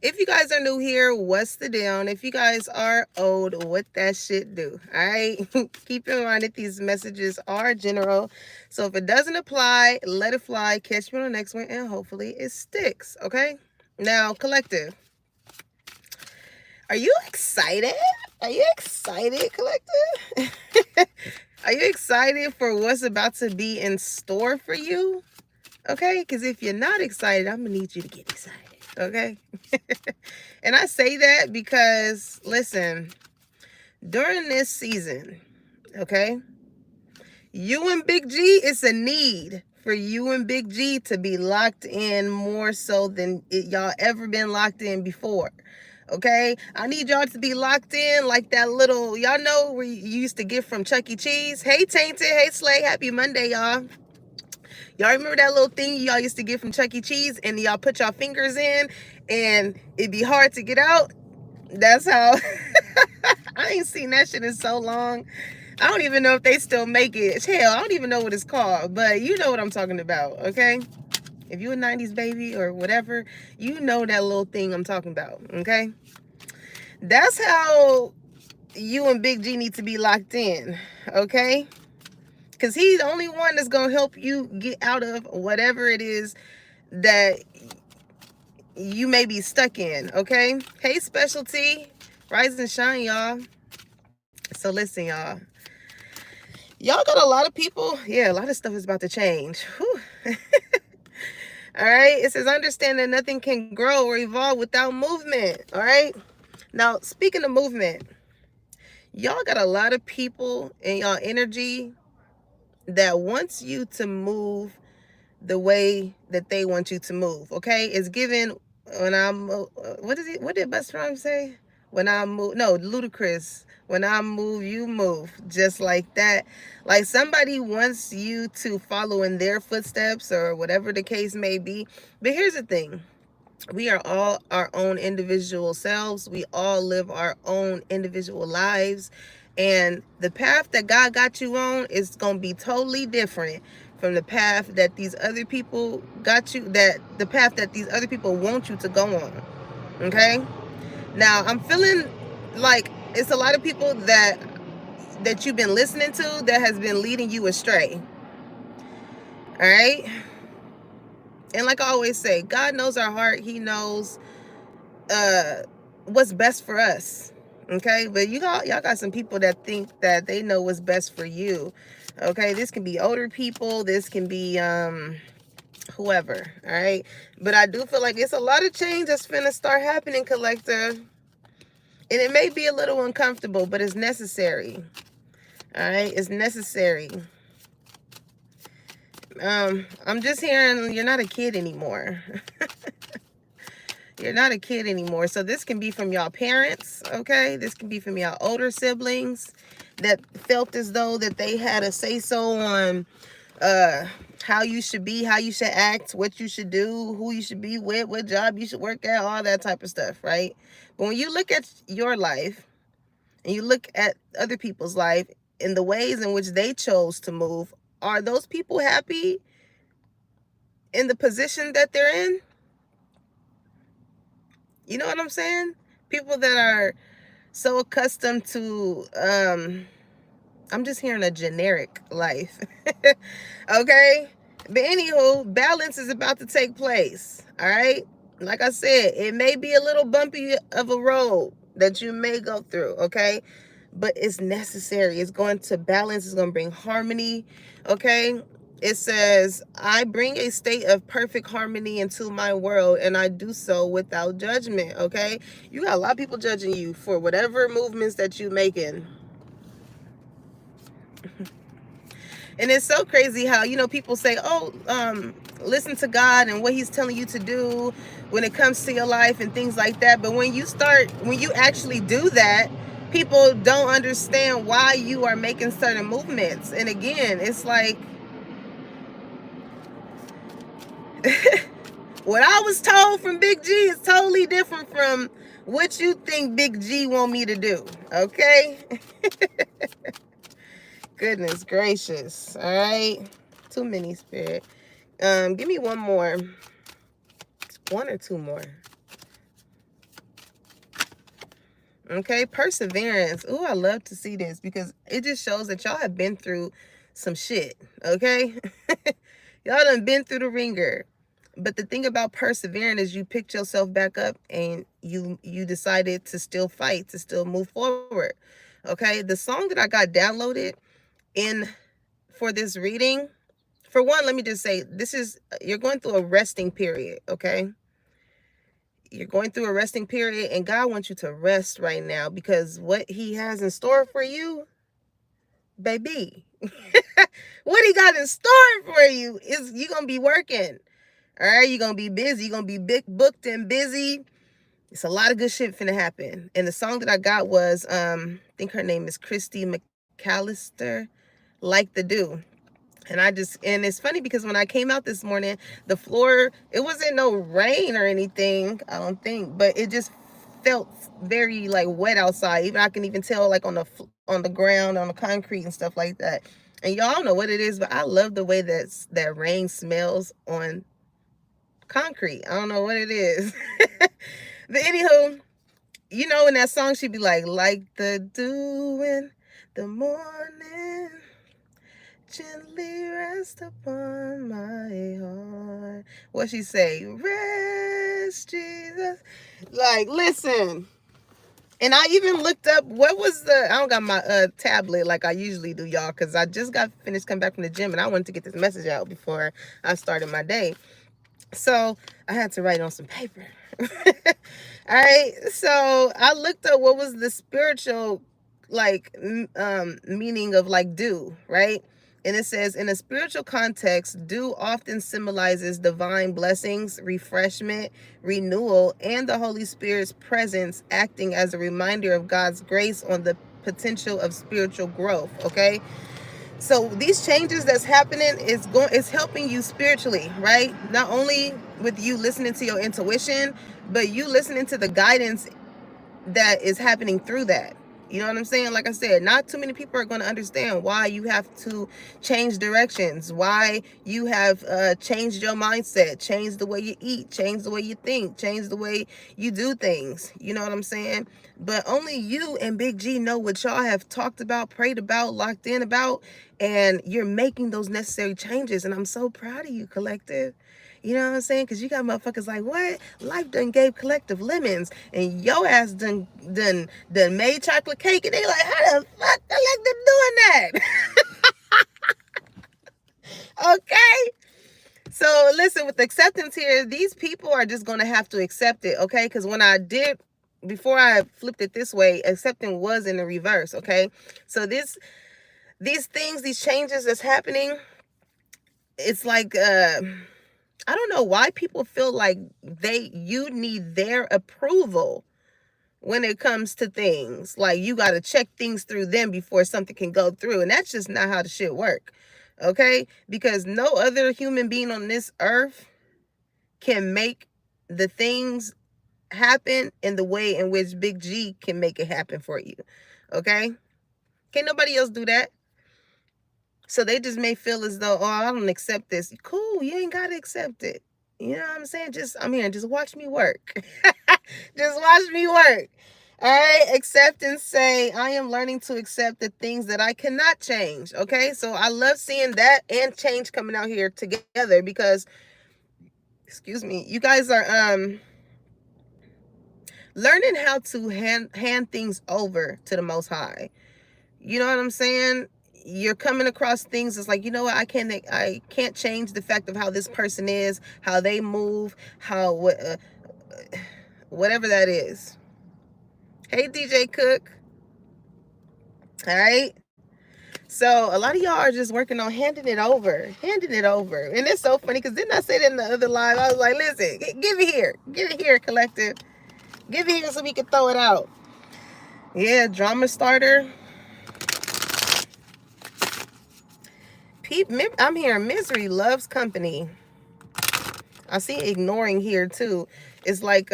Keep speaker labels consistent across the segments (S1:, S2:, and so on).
S1: If you guys are new here, what's the deal? And if you guys are old, what that shit do? All right. Keep in mind that these messages are general. So if it doesn't apply, let it fly. Catch me on the next one, and hopefully it sticks. Okay. Now, collective, are you excited? Are you excited, collective? Are you excited for what's about to be in store for you? Okay, because if you're not excited, I'm going to need you to get excited. Okay. And I say that because, listen, during this season, okay, you and Big G, it's a need for you and Big G to be locked in more so than y'all ever been locked in before. Okay, I need y'all to be locked in like that little, y'all know where you used to get from Chuck E. Cheese. Hey, Tainted. Hey, Slay. Happy Monday, y'all. Y'all remember that little thing y'all used to get from Chuck E. Cheese and y'all put y'all fingers in and it'd be hard to get out? That's how. I ain't seen that shit in so long. I don't even know if they still make it. Hell, I don't even know what it's called, but you know what I'm talking about, okay? If you a 90s baby or whatever, you know that little thing I'm talking about, okay? That's how you and Big G need to be locked in, okay? Because he's the only one that's going to help you get out of whatever it is that you may be stuck in, okay? Hey, Specialty. Rise and shine, y'all. So listen, y'all. Y'all got a lot of people. Yeah, a lot of stuff is about to change. Whew. All right. It says, understand that nothing can grow or evolve without movement. All right. Now, speaking of movement, y'all got a lot of people in y'all energy that wants you to move the way that they want you to move. Okay. It's given when I'm, what is it? What did Busta Rhymes say? When I move, no, Ludacris. When I move, you move. Just like that. Like somebody wants you to follow in their footsteps or whatever the case may be. But here's the thing. We are all our own individual selves. We all live our own individual lives. And the path that God got you on is going to be totally different from the path that these other people got you, that the path that these other people want you to go on. Okay? Now, I'm feeling like it's a lot of people that you've been listening to that has been leading you astray. All right? And like I always say, God knows our heart. He knows what's best for us. Okay? But y'all got some people that think that they know what's best for you. Okay? This can be older people. This can be whoever. All right? But I do feel like it's a lot of change that's finna start happening, collector. And it may be a little uncomfortable, but it's necessary. All right? It's necessary. I'm just hearing you're not a kid anymore. You're not a kid anymore. So this can be from y'all parents, okay? This can be from y'all older siblings that felt as though that they had a say-so on how you should be, how you should act, what you should do, who you should be with, what job you should work at, all that type of stuff, right? But when you look at your life and you look at other people's life in the ways in which they chose to move, are those people happy in the position that they're in? You know what I'm saying? People that are so accustomed to, I'm just hearing a generic life. Okay? But anywho, balance is about to take place. All right? Like I said, it may be a little bumpy of a road that you may go through. Okay? But it's necessary. It's going to balance. It's going to bring harmony. Okay? It says, I bring a state of perfect harmony into my world, and I do so without judgment, okay? You got a lot of people judging you for whatever movements that you're making. And it's so crazy how, you know, people say, oh, listen to God and what he's telling you to do when it comes to your life and things like that. But when you actually do that, people don't understand why you are making certain movements. And again, it's like, what I was told from Big G is totally different from what you think Big G want me to do, okay? Goodness gracious, all right? Too many, Spirit. Give me one more. One or two more. Okay, perseverance. Oh, I love to see this because it just shows that y'all have been through some shit. Okay, y'all done been through the ringer. But the thing about persevering is you picked yourself back up and you decided to still fight, to still move forward. Okay, the song that I got downloaded in for this reading, for one, let me just say this is, you're going through a resting period. Okay, you're going through a resting period, and God wants you to rest right now because what He has in store for you, baby, what He got in store for you is you're gonna be working. All right, you're gonna be busy. You're gonna be big booked and busy. It's a lot of good shit finna happen. And the song that I got was I think her name is Christy McAllister, Like the Dew. And it's funny because when I came out this morning, the floor, it wasn't no rain or anything, I don't think, but it just felt very like wet outside. Even I can even tell like on the ground, on the concrete and stuff like that. And y'all don't know what it is, but I love the way that rain smells on concrete. I don't know what it is. But anywho, you know, in that song, she'd be like the dew in the morning, gently rest upon my heart. What she say? Rest, Jesus. Like, listen. And I even looked up what was I don't got my tablet like I usually do, y'all, because I just got finished coming back from the gym and I wanted to get this message out before I started my day. So I had to write on some paper. All right. So I looked up what was the spiritual like meaning of like dew, right? And it says, in a spiritual context, dew often symbolizes divine blessings, refreshment, renewal, and the Holy Spirit's presence, acting as a reminder of God's grace on the potential of spiritual growth. Okay. So these changes that's happening is helping you spiritually, right? Not only with you listening to your intuition, but you listening to the guidance that is happening through that. You know what I'm saying? Like I said, not too many people are going to understand why you have to change directions, why you have changed your mindset, changed the way you eat, changed the way you think, changed the way you do things. You know what I'm saying? But only you and Big G know what y'all have talked about, prayed about, locked in about, and you're making those necessary changes. And I'm so proud of you, collective. You know what I'm saying? Because you got motherfuckers like, what? Life done gave collective lemons, and your ass done made chocolate cake, and they like, how the fuck collective doing that? Okay? So listen, with acceptance here, these people are just going to have to accept it, okay? Because before I flipped it this way, accepting was in the reverse, okay? So these things, these changes that's happening, it's like, I don't know why people feel like you need their approval when it comes to things. Like you got to check things through them before something can go through. And that's just not how the shit work. Okay? Because no other human being on this earth can make the things happen in the way in which Big G can make it happen for you. Okay? Can't nobody else do that. So they just may feel as though, oh, I don't accept this. Cool, you ain't got to accept it. You know what I'm saying? I'm here, just watch me work. Just watch me work. All right, accept and say, I am learning to accept the things that I cannot change. Okay, so I love seeing that and change coming out here together because, excuse me, you guys are learning how to hand things over to the Most High. You know what I'm saying? You're coming across things that's like, you know what, I can't change the fact of how this person is, how they move, whatever that is. Hey, DJ Cook. All right. So a lot of y'all are just working on handing it over. And it's so funny because didn't I say that in the other live? I was like, listen, give it here, collective. Give it here so we can throw it out. Yeah, drama starter. I'm hearing misery loves company. I see ignoring here too. It's like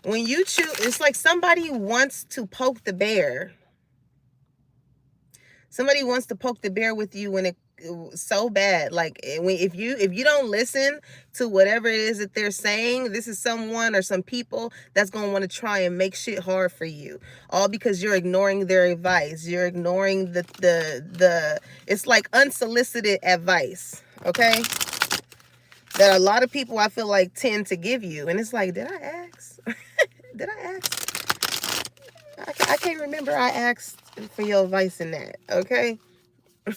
S1: when you choose, it's like somebody wants to poke the bear. Somebody wants to poke the bear with you when so bad. Like if you don't listen to whatever it is that they're saying, this is someone or some people that's going to want to try and make shit hard for you, all because you're ignoring their advice. You're ignoring the it's like unsolicited advice, okay, that a lot of people, I feel like, tend to give you. And it's like, did I ask? Did I ask? I can't remember I asked for your advice in that, okay? All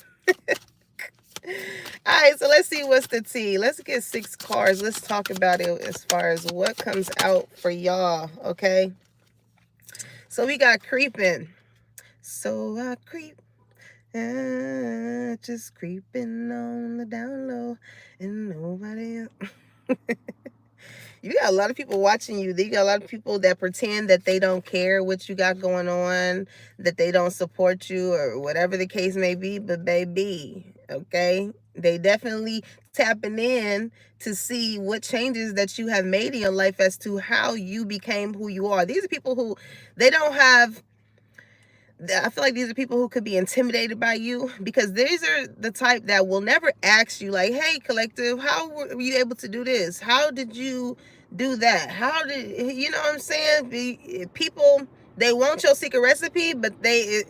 S1: right, so let's see what's the tea. Let's get 6 cards. Let's talk about it as far as what comes out for y'all, okay? So we got creeping. So I creep, just creeping on the down low, and nobody else. You got a lot of people watching you. You got a lot of people that pretend that they don't care what you got going on, that they don't support you, or whatever the case may be. But baby, okay, they definitely tapping in to see what changes that you have made in your life as to how you became who you are. These are people who, they don't have, I feel like these are people who could be intimidated by you, because these are the type that will never ask you like, hey, collective, how were you able to do this? How did you do that? How did, you know what I'm saying? People, they want your secret recipe, but they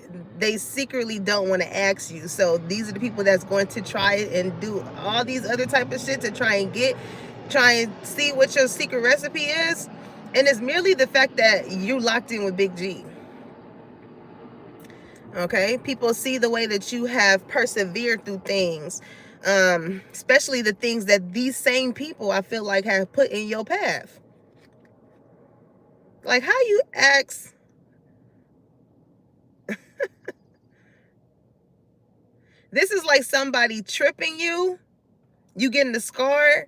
S1: secretly don't want to ask you. So these are the people that's going to try and do all these other type of shit to try and see what your secret recipe is. And it's merely the fact that you locked in with Big G. Okay, people see the way that you have persevered through things, especially the things that these same people, I feel like, have put in your path. Like, how you ask, this is like somebody tripping you, you getting the scar,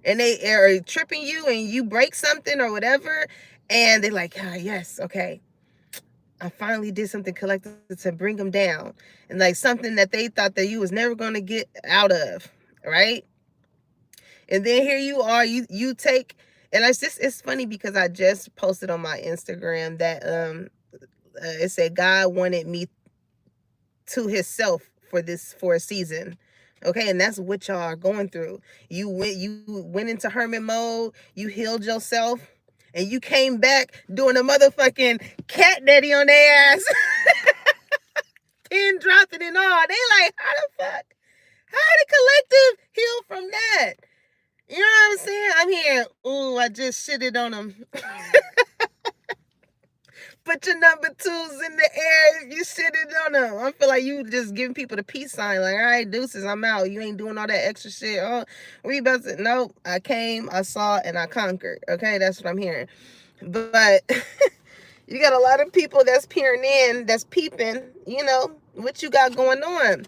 S1: and they are tripping you and you break something or whatever, and they're like, ah, yes, okay, I finally did something collective to bring them down, and like something that they thought that you was never going to get out of, right? And then here you are, you take, and it's funny because I just posted on my Instagram that it said God wanted me to himself for a season. Okay, and that's what y'all are going through. You went into hermit mode, you healed yourself, and you came back doing a motherfucking cat daddy on their ass. Pin dropping and all. They like, how the fuck? How the collective heal from that? You know what I'm saying? I'm here. Ooh, I just shitted on them. Put your number 2s in the air if you shitted on them. I feel like you just giving people the peace sign. Like, all right, deuces, I'm out. You ain't doing all that extra shit. Oh, we about to, nope. I came, I saw, and I conquered. Okay, that's what I'm hearing. But you got a lot of people that's peering in, that's peeping, you know, what you got going on.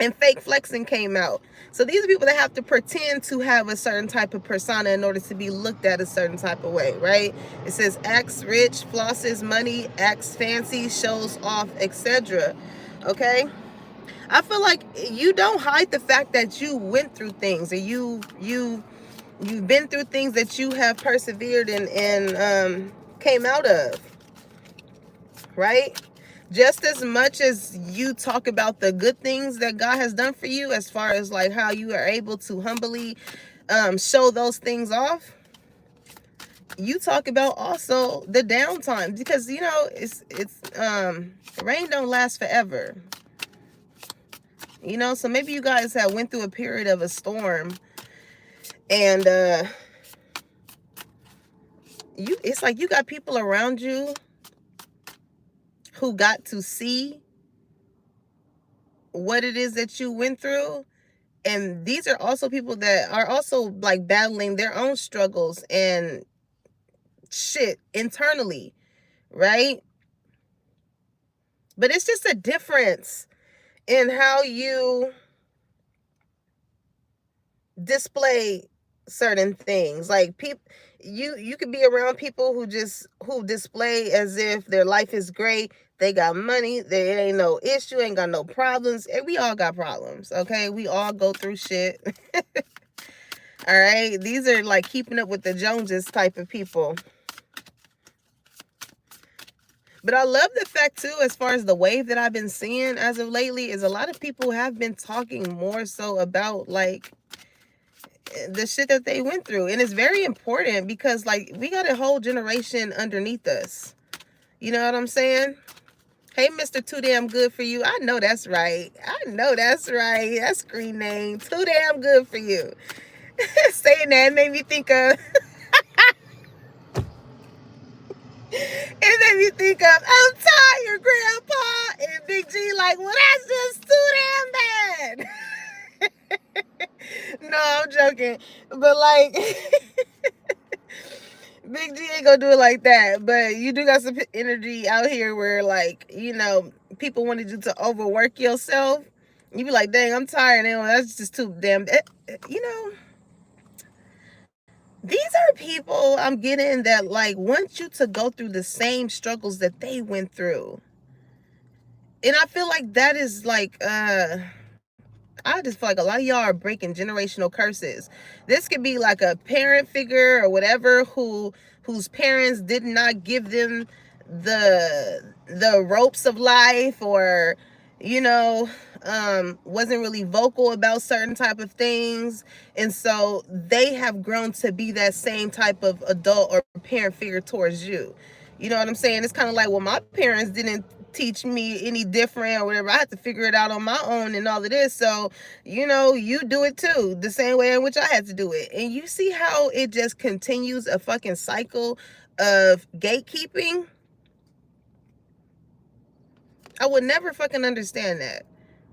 S1: And fake flexing came out. So these are people that have to pretend to have a certain type of persona in order to be looked at a certain type of way, right? It says acts rich, flosses money, acts fancy, shows off, etc. Okay? I feel like you don't hide the fact that you went through things, and you've been through things that you have persevered and came out of, right? Just as much as you talk about the good things that God has done for you, as far as like how you are able to humbly show those things off, you talk about also the downtime, because you know it's rain don't last forever, you know. So maybe you guys have went through a period of a storm, and it's like you got people around you who got to see what it is that you went through. And these are also people that are also like battling their own struggles and shit internally, right? But it's just a difference in how you display certain things. Like people, you could be around people who display as if their life is great. They got money. There ain't no issue. Ain't got no problems. And we all got problems. Okay, we all go through shit. All right, these are like keeping up with the Joneses type of people. But I love the fact too, as far as the wave that I've been seeing as of lately, is a lot of people have been talking more so about like the shit that they went through. And it's very important because like we got a whole generation underneath us. You know what I'm saying? Hey, Mr. Too Damn Good For You. I know that's right. I know that's right. That screen name. Too Damn Good For You. Saying that made me think of... It made me think of, I'm tired, Grandpa. And Big G like, well, that's just too damn bad. No, I'm joking. But like... Big G ain't gonna do it like that, but you do got some energy out here where, like, you know, people wanted you to overwork yourself. You be like, dang, I'm tired. And that's just too damn. You know, these are people I'm getting that like want you to go through the same struggles that they went through, and I feel like that is like, I just feel like a lot of y'all are breaking generational curses. This could be like a parent figure or whatever whose parents did not give them the ropes of life, or you know, wasn't really vocal about certain type of things, and so they have grown to be that same type of adult or parent figure towards you. You know what I'm saying? It's kind of like, well, my parents didn't teach me any different or whatever. I had to figure it out on my own and all of this. So, you know, you do it too, the same way in which I had to do it. And you see how it just continues a fucking cycle of gatekeeping? I would never fucking understand that.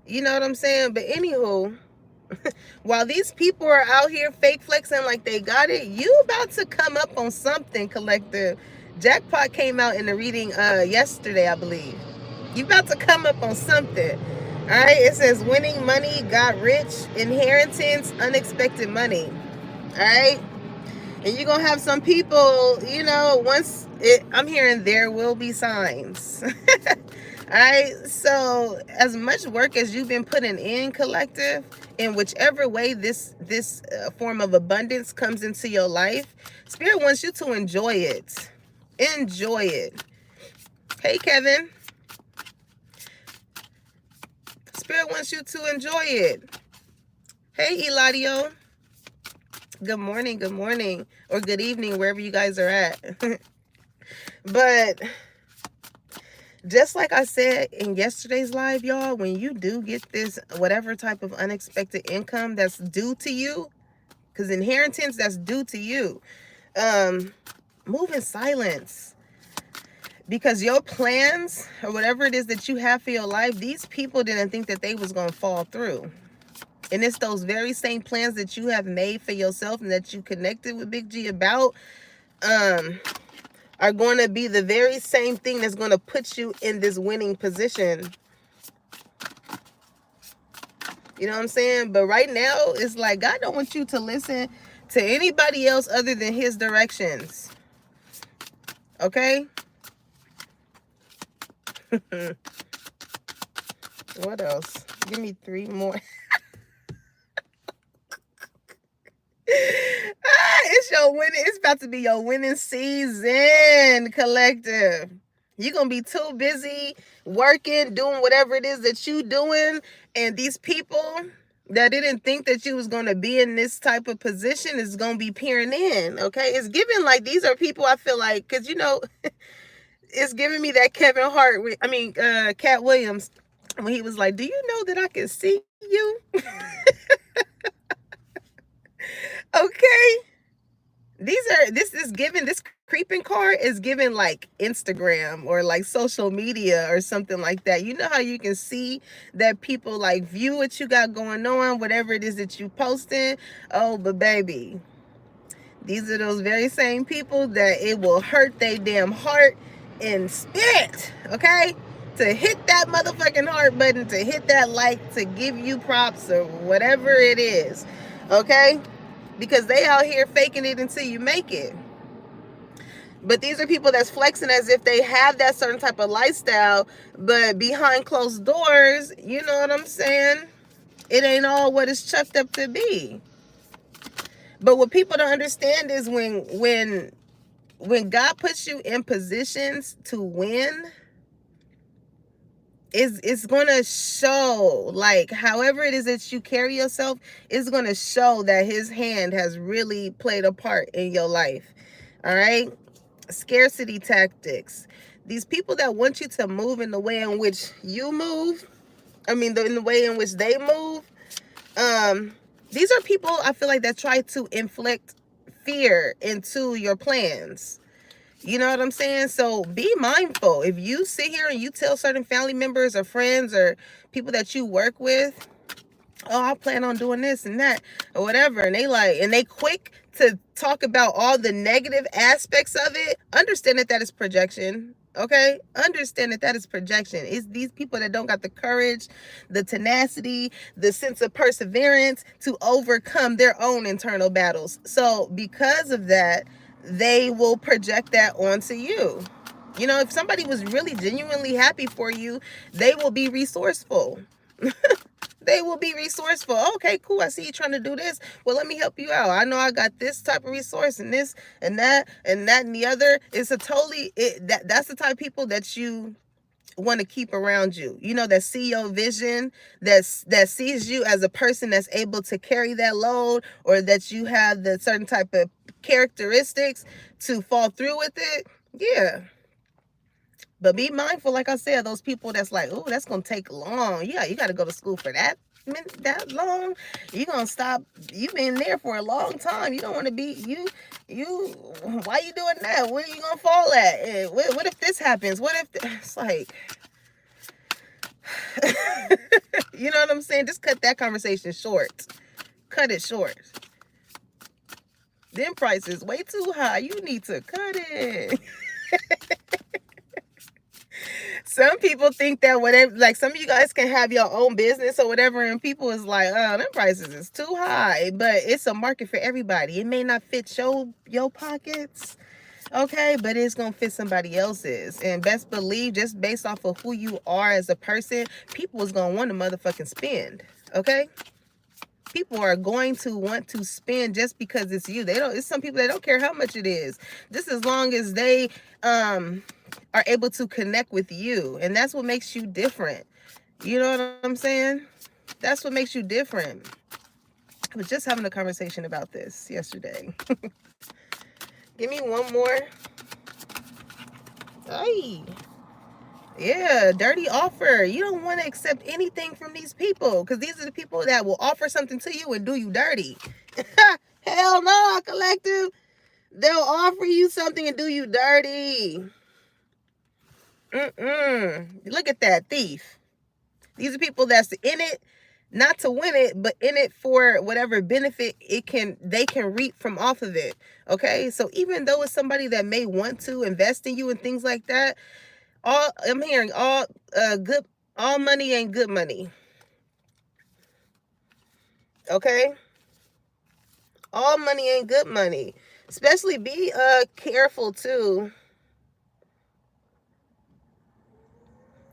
S1: You know what I'm saying? But anywho, while these people are out here fake flexing like they got it, you about to come up on something, collective. Jackpot came out in the reading yesterday, I believe. You about to come up on something. All right, it says winning money, got rich, inheritance, unexpected money. All right, and you're gonna have some people, you know, I'm hearing there will be signs. All right, so as much work as you've been putting in, collective, in whichever way this form of abundance comes into your life, Spirit wants you to enjoy it. Enjoy it. Hey, Kevin. Spirit wants you to enjoy it. Hey, Eladio. Good morning, or good evening, wherever you guys are at. But just like I said in yesterday's live, y'all, when you do get this whatever type of unexpected income that's due to you, because inheritance that's due to you, move in silence. Because your plans or whatever it is that you have for your life, these people didn't think that they was going to fall through. And it's those very same plans that you have made for yourself and that you connected with Big G about, are going to be the very same thing that's going to put you in this winning position. You know what I'm saying? But right now, it's like God don't want you to listen to anybody else other than his directions. Okay? What else? Give me 3 more. It's your winning. It's about to be your winning season, collective. You're going to be too busy working, doing whatever it is that you doing. And these people that didn't think that you was going to be in this type of position is going to be peering in, okay? It's giving like these are people I feel like, because, you know, it's giving me that Kevin Hart, Cat Williams, when he was like, do you know that I can see you? Okay. This creeping card is given like Instagram or like social media or something like that. You know how you can see that people like view what you got going on, whatever it is that you posting. Oh, but baby, these are those very same people that it will hurt their damn heart and spirit, okay? To hit that motherfucking heart button, to hit that like, to give you props or whatever it is, okay? Because they out here faking it until you make it. But these are people that's flexing as if they have that certain type of lifestyle, but behind closed doors, you know what I'm saying? It ain't all what it's chucked up to be. But what people don't understand is when God puts you in positions to win, it's gonna show, like, however it is that you carry yourself, it's gonna show that his hand has really played a part in your life. All right. Scarcity tactics. These people that want you to move in the way in which you move, in the way in which they move, these are people, I feel like, that try to inflict fear into your plans. You know what I'm saying? So be mindful. If you sit here and you tell certain family members or friends or people that you work with, oh, I plan on doing this and that or whatever, and they quick to talk about all the negative aspects of it, understand that is projection. Okay, understand that is projection. It's these people that don't got the courage, the tenacity, the sense of perseverance to overcome their own internal battles. So because of that, they will project that onto you. You know, if somebody was really genuinely happy for you, they will be resourceful. They will be resourceful. Okay, cool. I see you trying to do this. Well, let me help you out. I know I got this type of resource and this and that and that and the other. It's a totally that's the type of people that you want to keep around you. You know, that see your vision, that sees you as a person that's able to carry that load, or that you have the certain type of characteristics to fall through with it. Yeah. But be mindful, like I said, those people that's like, oh, that's going to take long. Yeah, you got to go to school for that long. You're going to stop. You've been there for a long time. You don't want to be, why you doing that? Where are you going to fall at? What if this happens? What if, it's like, you know what I'm saying? Just cut that conversation short. Cut it short. Them prices way too high. You need to cut it. Some people think that whatever, like, some of you guys can have your own business or whatever, and people is like, oh, them prices is too high. But it's a market for everybody. It may not fit your pockets, okay, but it's gonna fit somebody else's. And best believe, just based off of who you are as a person, people is gonna want to motherfucking spend, okay? People are going to want to spend just because it's you. It's some people that don't care how much it is, just as long as they are able to connect with you. And that's what makes you different. You know what I'm saying? That's what makes you different. I was just having a conversation about this yesterday. Give me one more. Hey. Yeah, dirty offer. You don't want to accept anything from these people, because these are the people that will offer something to you and do you dirty. Hell no, collective. They'll offer you something and do you dirty. Look at that, thief. These are people that's in it not to win it, but in it for whatever benefit they can reap from off of it. Okay, so even though it's somebody that may want to invest in you and things like that, I'm hearing all money ain't good money. Okay, all money ain't good money. Especially be careful too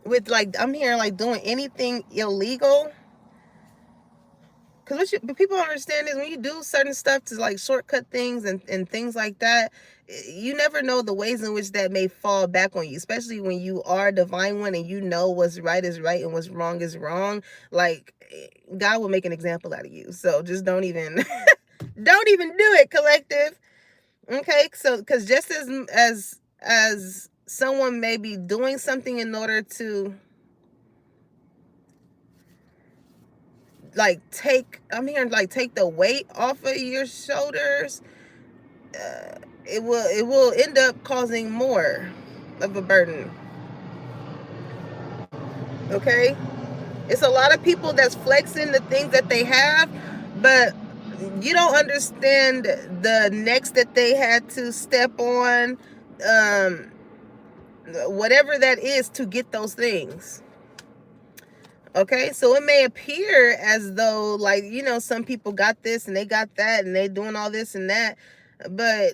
S1: with, like, I'm hearing, like, doing anything illegal. Because what people don't understand is, when you do certain stuff to, like, shortcut things and things like that, you never know the ways in which that may fall back on you, especially when you are a divine one and you know what's right is right and what's wrong is wrong. Like, God will make an example out of you. So just don't even do it, collective. Okay, so because just as someone may be doing something in order to, like, take the weight off of your shoulders, it will end up causing more of a burden. Okay, it's a lot of people that's flexing the things that they have, but you don't understand the necks that they had to step on, whatever that is, to get those things. Okay, so it may appear as though, like, some people got this and they got that and they doing all this and that, but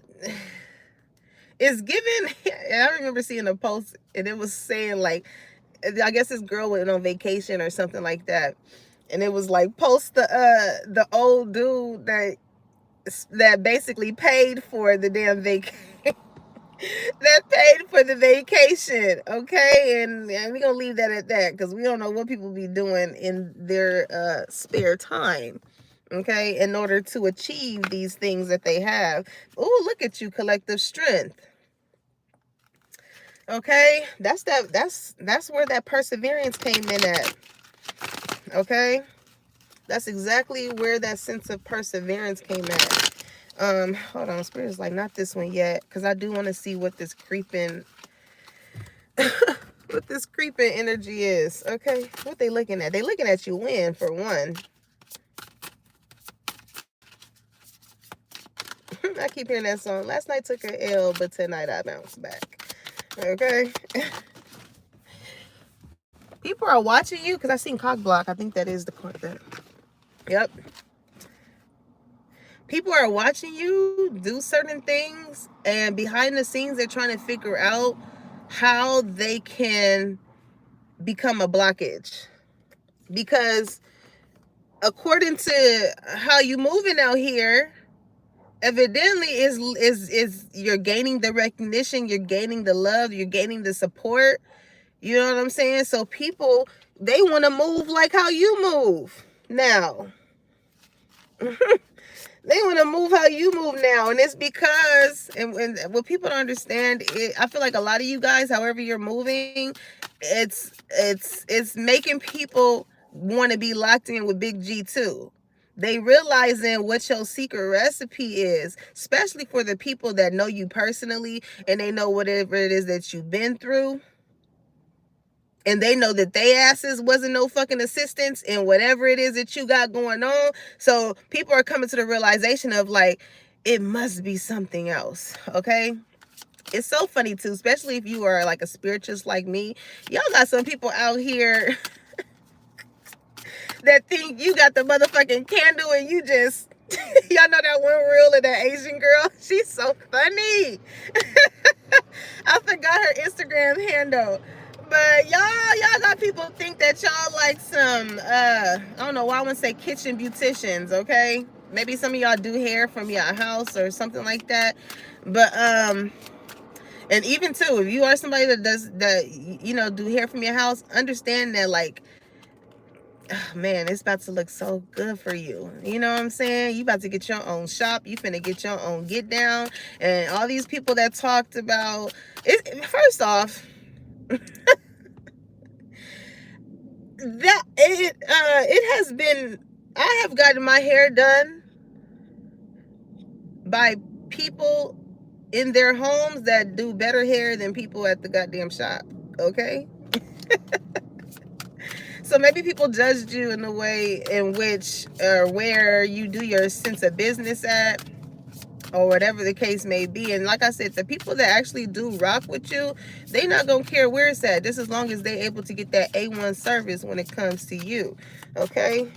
S1: it's given. I remember seeing a post and it was saying, like, I guess this girl went on vacation or something like that, and it was like, post the old dude that basically paid for the damn vacation. that paid for the vacation, okay? And we're gonna leave that at that because we don't know what people be doing in their spare time, okay, in order to achieve these things that they have. Oh, look at you, collective strength. Okay, that's where that perseverance came in at. Okay, that's exactly where that sense of perseverance came at. Hold on, Spirit's like, not this one yet, because I do want to see what this creeping what this creeping energy is. Okay, what they looking at? They looking at you win, for one. I keep hearing that song. Last night took a L, but tonight I bounced back. Okay. People are watching you, because I seen cock block. I think that is the card that. Yep. People are watching you do certain things, and behind the scenes they're trying to figure out how they can become a blockage. Because according to how you moving out here, evidently is you're gaining the recognition, you're gaining the love, you're gaining the support. You know what I'm saying? So people, they want to move like how you move now. They want to move how you move now, and it's because, and what people don't understand, I feel like a lot of you guys, however you're moving, it's making people want to be locked in with Big G too. They realizing what your secret recipe is, especially for the people that know you personally and they know whatever it is that you've been through. And they know that they asses wasn't no fucking assistance in whatever it is that you got going on. So people are coming to the realization of like, it must be something else, okay? It's so funny too, especially if you are like a spiritualist like me. Y'all got some people out here that think you got the motherfucking candle and you just, y'all know that one reel of that Asian girl? She's so funny. I forgot her Instagram handle. But y'all got people think that y'all like some, I don't know why I want to say kitchen beauticians, okay? Maybe some of y'all do hair from your house or something like that. But, and even too, if you are somebody that does, that, you know, do hair from your house, understand that, like, man, it's about to look so good for you. You know what I'm saying? You about to get your own shop. You finna get your own get down. And all these people that talked about it, first off, that it has been, I have gotten my hair done by people in their homes that do better hair than people at the goddamn shop, okay? So maybe people judged you in the way in which where you do your sense of business at, or whatever the case may be. And like I said, the people that actually do rock with you, they not gonna care where it's at, just as long as they able to get that A1 service when it comes to you, okay?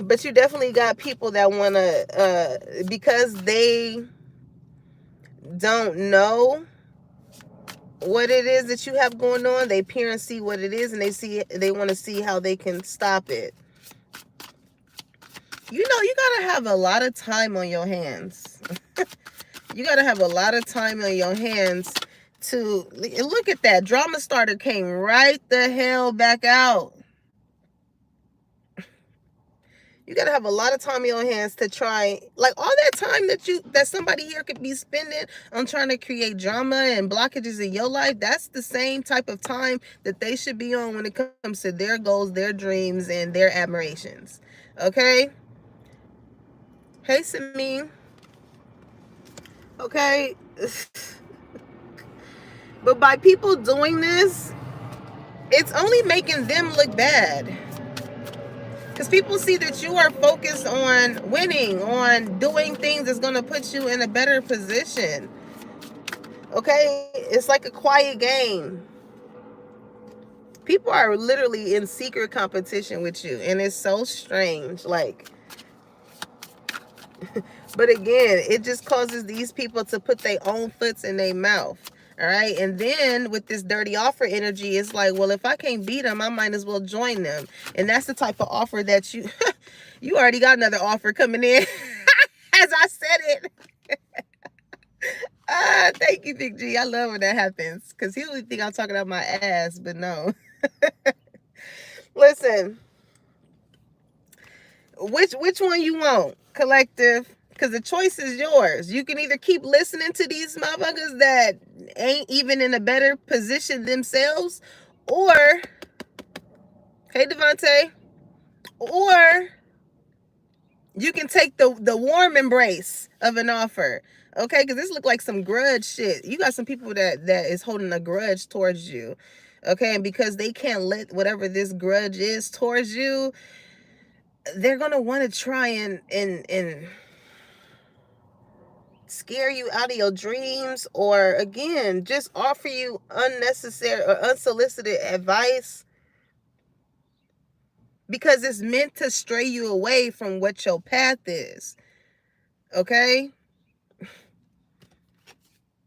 S1: But you definitely got people that want to, because they don't know what it is that you have going on, they peer and see what it is, and they want to see how they can stop it. You know, you gotta have a lot of time on your hands. You gotta have a lot of time on your hands to look at that. Drama starter came right the hell back out. You gotta have a lot of time in your hands to try, like, all that time that somebody here could be spending on trying to create drama and blockages in your life. That's the same type of time that they should be on when it comes to their goals, their dreams, and their admirations. Okay? Hey, Sami. Okay? But by people doing this, it's only making them look bad. Because people see that you are focused on winning, on doing things that's going to put you in a better position. Okay? It's like a quiet game. People are literally in secret competition with you. And it's so strange. Like, but again, it just causes these people to put their own foots in their mouth. All right. And then with this dirty offer energy, it's like, well, if I can't beat them, I might as well join them. And that's the type of offer that you, you already got another offer coming in. As I said it. Thank you, Big G. I love when that happens because he really think I'm talking out my ass, but no. Listen, which one you want, collective? Because the choice is yours. You can either keep listening to these motherfuckers that ain't even in a better position themselves, or, hey, Devontae, or you can take the warm embrace of an offer. Okay, because this look like some grudge shit. You got some people that is holding a grudge towards you. Okay, and because they can't let whatever this grudge is towards you, they're gonna want to try and scare you out of your dreams, or again, just offer you unnecessary or unsolicited advice because it's meant to stray you away from what your path is. Okay?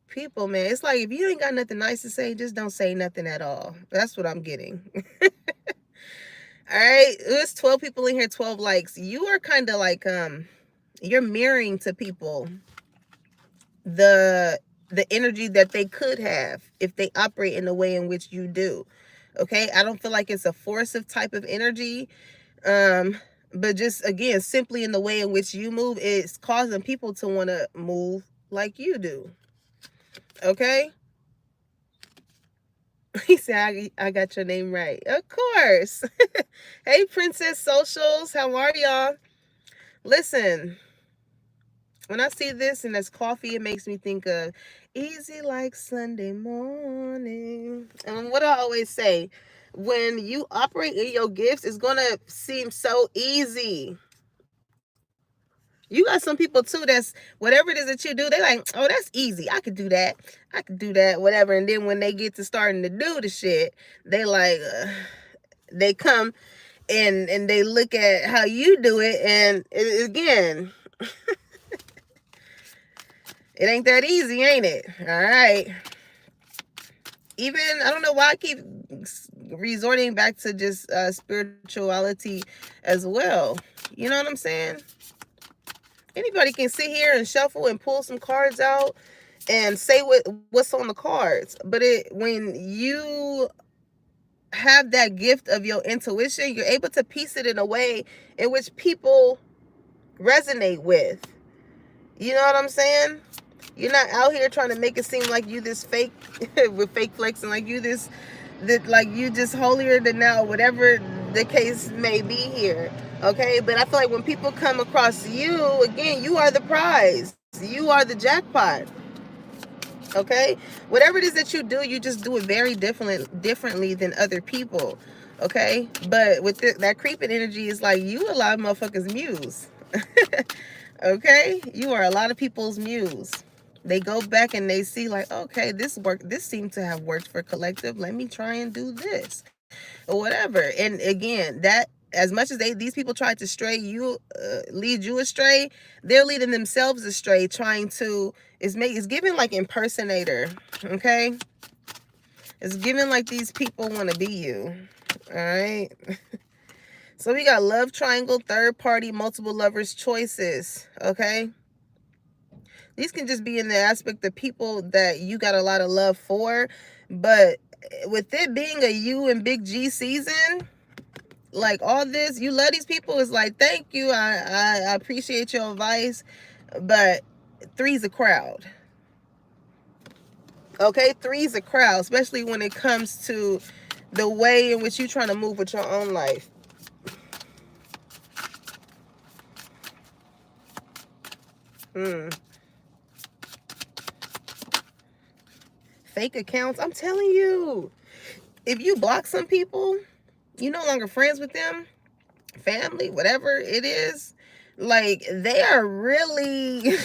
S1: People, man, it's like if you ain't got nothing nice to say, just don't say nothing at all. That's what I'm getting. All right, there's 12 people in here, 12 likes. You are kind of like you're mirroring to people the energy that they could have if they operate in the way in which you do. Okay, I don't feel like it's a forcive type of energy, but just again, simply in the way in which you move, it's causing people to want to move like you do. Okay. He said, I got your name right. Of course. Hey, Princess Socials. How are y'all? Listen, when I see this and there's coffee, it makes me think of easy like Sunday morning. And what I always say, when you operate in your gifts, it's going to seem so easy. You got some people too that's whatever it is that you do, they like, oh, that's easy. I could do that. I could do that, whatever. And then when they get to starting to do the shit, they like, they come and they look at how you do it. And again, it ain't that easy, ain't it? All right. Even, I don't know why I keep resorting back to just spirituality as well. You know what I'm saying? Anybody can sit here and shuffle and pull some cards out and say what's on the cards. But when you have that gift of your intuition, you're able to piece it in a way in which people resonate with. You know what I'm saying? You're not out here trying to make it seem like you this fake with fake flexing, like you this that like you just holier than now, whatever the case may be here. Okay, but I feel like when people come across you, again, you are the prize. You are the jackpot. Okay, whatever it is that you do, you just do it very differently than other people. Okay, but with that creeping energy is like you a lot of motherfuckers muse. Okay, you are a lot of people's muse. They go back and they see like, okay, this seemed to have worked for collective. Let me try and do this or whatever. And again, that as much as these people try to lead you astray, they're leading themselves astray, trying to it's giving like impersonator. Okay, it's giving like these people want to be you. All right. So we got love triangle, third party, multiple lovers, choices. Okay. These can just be in the aspect of people that you got a lot of love for. But with it being a you and Big G season, like all this, you love these people. It's like, thank you. I appreciate your advice. But three's a crowd. Okay? Three's a crowd, especially when it comes to the way in which you're trying to move with your own life. Fake accounts. I'm telling you, if you block some people, you're no longer friends with them, family, whatever it is. Like, they are really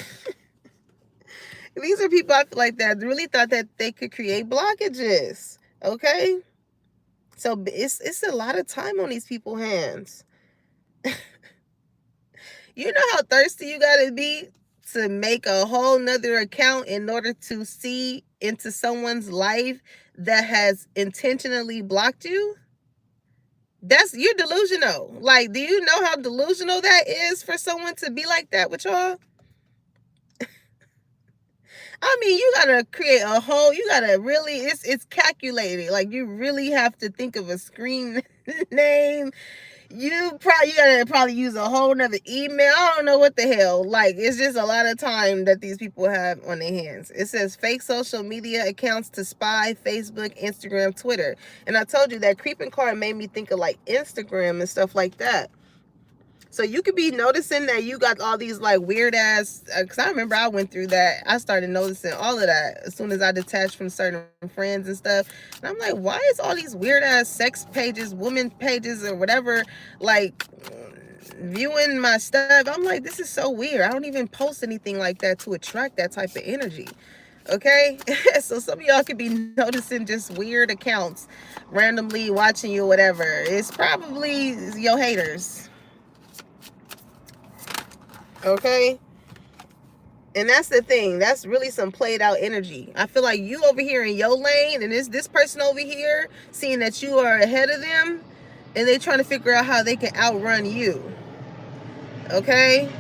S1: these are people I feel like that really thought that they could create blockages. Okay, so it's a lot of time on these people's hands. You know how thirsty you gotta be to make a whole nother account in order to see into someone's life that has intentionally blocked you? You're delusional. Like, do you know how delusional that is for someone to be like that with y'all? I mean, you gotta create a whole. You gotta really. It's calculated. Like you really have to think of a screen name. You gotta probably use a whole nother email. I don't know what the hell. Like it's just a lot of time that these people have on their hands. It says fake social media accounts to spy Facebook, Instagram, Twitter. And I told you that creeping card made me think of like Instagram and stuff like that. So you could be noticing that you got all these like weird ass, because I remember I went through that. I started noticing all of that as soon as I detached from certain friends and stuff. And I'm like, why is all these weird ass sex pages, women pages, or whatever, like viewing my stuff? I'm like, this is so weird. I don't even post anything like that to attract that type of energy. Okay. So some of y'all could be noticing just weird accounts randomly watching you, whatever. It's probably your haters. Okay. And that's the thing. That's really some played out energy. I feel like you over here in your lane, and this person over here seeing that you are ahead of them, and they trying to figure out how they can outrun you. Okay.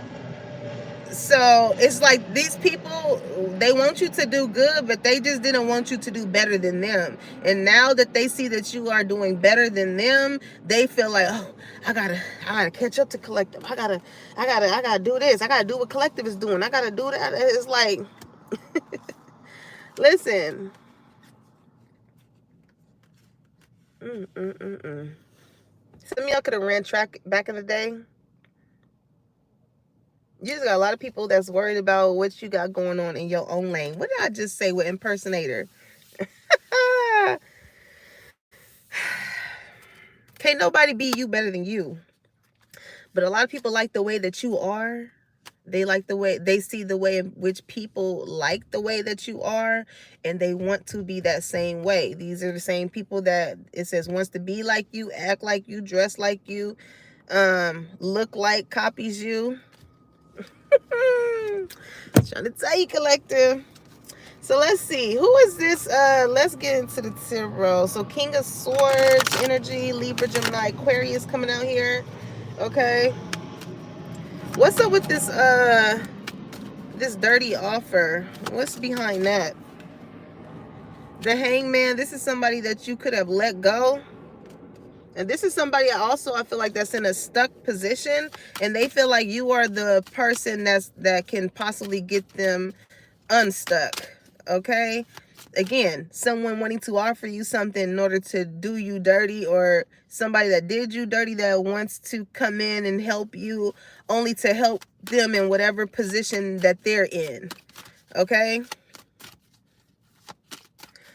S1: So it's like these people, they want you to do good, but they just didn't want you to do better than them. And now that they see that you are doing better than them, they feel like, oh, I gotta catch up to collective. I gotta do this. I gotta do what collective is doing. I gotta do that. It's like, listen. Some of y'all could have ran track back in the day. You just got a lot of people that's worried about what you got going on in your own lane. What did I just say with impersonator? Can't nobody be you better than you. But a lot of people like the way that you are. They like the way, they see the way in which people like the way that you are, and they want to be that same way. These are the same people that it says wants to be like you, act like you, dress like you, look like, copies you. Trying to tell you, collective. So let's see. Who is this? Let's get into the tarot. So King of Swords, energy, Libra, Gemini, Aquarius coming out here. Okay. What's up with this dirty offer? What's behind that? The Hangman. This is somebody that you could have let go. And this is somebody also I feel like that's in a stuck position, and they feel like you are the person that can possibly get them unstuck. Okay. Again, someone wanting to offer you something in order to do you dirty, or somebody that did you dirty that wants to come in and help you, only to help them in whatever position that they're in. Okay.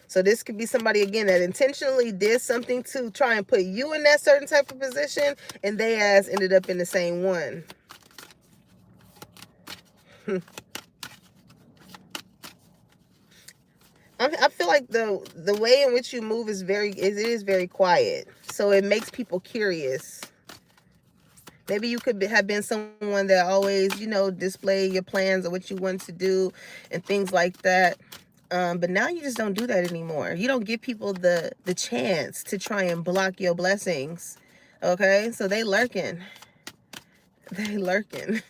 S1: So this could be somebody, again, that intentionally did something to try and put you in that certain type of position, and they ass ended up in the same one. I feel like the way in which you move is very quiet. So it makes people curious. Maybe you could have been someone that always, display your plans or what you want to do and things like that. But now you just don't do that anymore. You don't give people the chance to try and block your blessings. Okay? So they lurking. They lurking.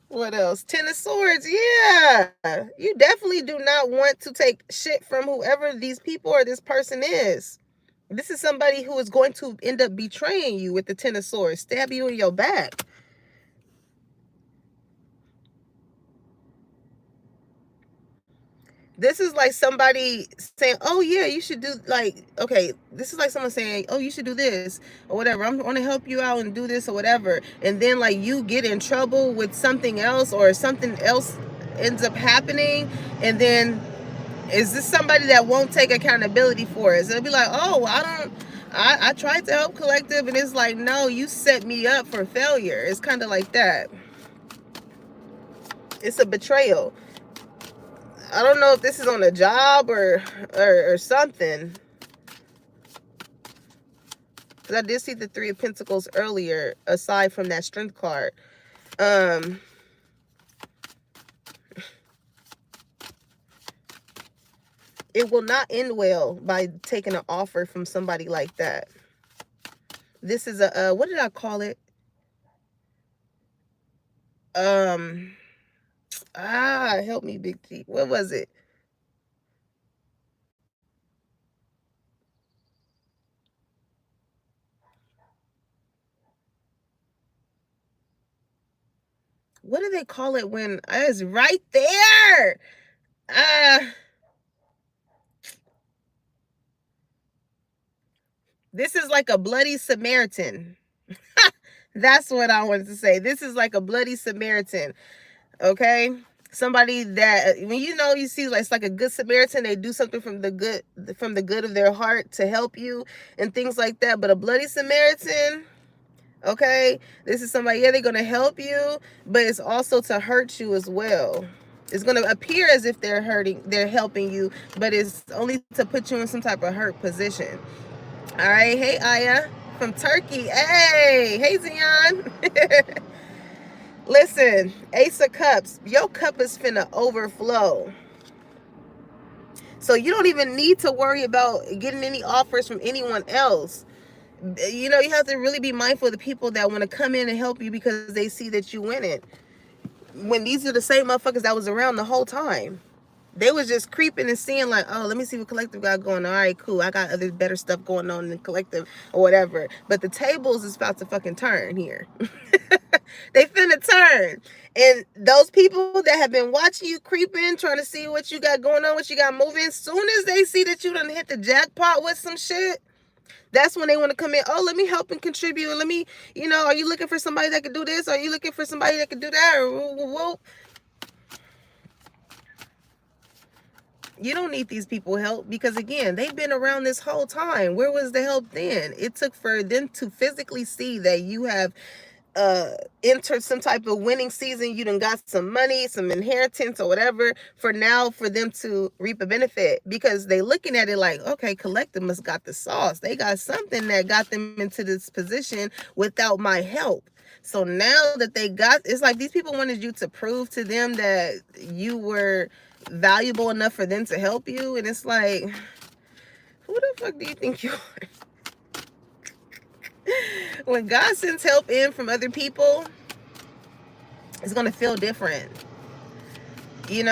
S1: What else? Ten of Swords. Yeah. You definitely do not want to take shit from whoever these people or this person is. This is somebody who is going to end up betraying you with the Ten of Swords. Stab you in your back. This is like somebody saying, oh yeah, you should do, like, okay, this is like someone saying, oh, you should do this or whatever. I'm going to help you out and do this or whatever. And then like you get in trouble with something else, or something else ends up happening. And then is this somebody that won't take accountability for it? So they'll be like, oh, I tried to help collective, and it's like, no, you set me up for failure. It's kind of like that. It's a betrayal. I don't know if this is on a job or something. Because I did see the Three of Pentacles earlier, aside from that Strength card. It will not end well by taking an offer from somebody like that. This is a, what did I call it? Help me, Big T. What was it? What do they call it when it's right there? Uh, this is like a bloody Samaritan. That's what I wanted to say. This is like a bloody Samaritan. Okay? Somebody that when you see like it's like a good Samaritan, they do something from the good of their heart to help you and things like that. But a bloody Samaritan, okay, this is somebody, yeah, they're gonna help you, but it's also to hurt you as well. It's gonna appear as if they're helping you, but it's only to put you in some type of hurt position. All right, hey Aya from Turkey. Hey Zion. Listen, Ace of Cups, your cup is finna overflow. So you don't even need to worry about getting any offers from anyone else. You have to really be mindful of the people that want to come in and help you because they see that you win it. When these are the same motherfuckers that was around the whole time. They was just creeping and seeing like, oh, let me see what collective got going on. All right, cool. I got other better stuff going on than collective or whatever. But the tables is about to fucking turn here. They finna turn. And those people that have been watching you creeping, trying to see what you got going on, what you got moving, soon as they see that you done hit the jackpot with some shit, that's when they want to come in. Oh, let me help and contribute. Let me, are you looking for somebody that could do this? Are you looking for somebody that could do that? Or, you don't need these people help because again, they've been around this whole time. Where was the help then? It took for them to physically see that you have entered some type of winning season. You done got some money, some inheritance or whatever for them to reap a benefit because they looking at it like, okay, collective must got the sauce. They got something that got them into this position without my help. So now that they got, it's like these people wanted you to prove to them that you were valuable enough for them to help you. And it's like, who the fuck do you think you are? When God sends help in from other people, it's gonna feel different. You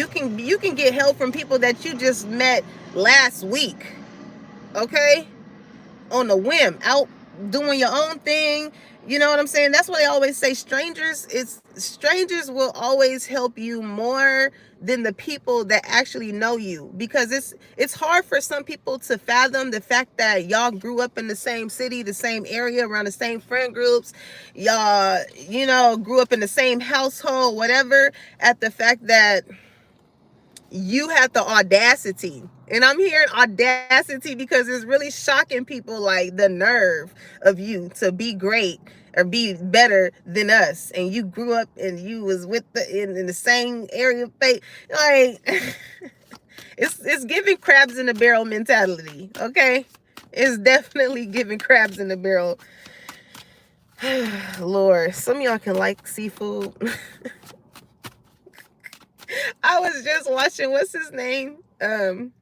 S1: can get help from people that you just met last week, okay, on a whim, out doing your own thing. You know what I'm saying? That's why they always say strangers will always help you more than the people that actually know you, because it's hard for some people to fathom the fact that y'all grew up in the same city, the same area, around the same friend groups, y'all grew up in the same household, whatever, at the fact that you have the audacity, and I'm hearing audacity because it's really shocking people, like the nerve of you to be great or be better than us, and you grew up and you was with in the same area of fate. Like it's giving crabs in the barrel mentality. Okay, it's definitely giving crabs in the barrel. Lord, some of y'all can like seafood. I was just watching, what's his name? Kev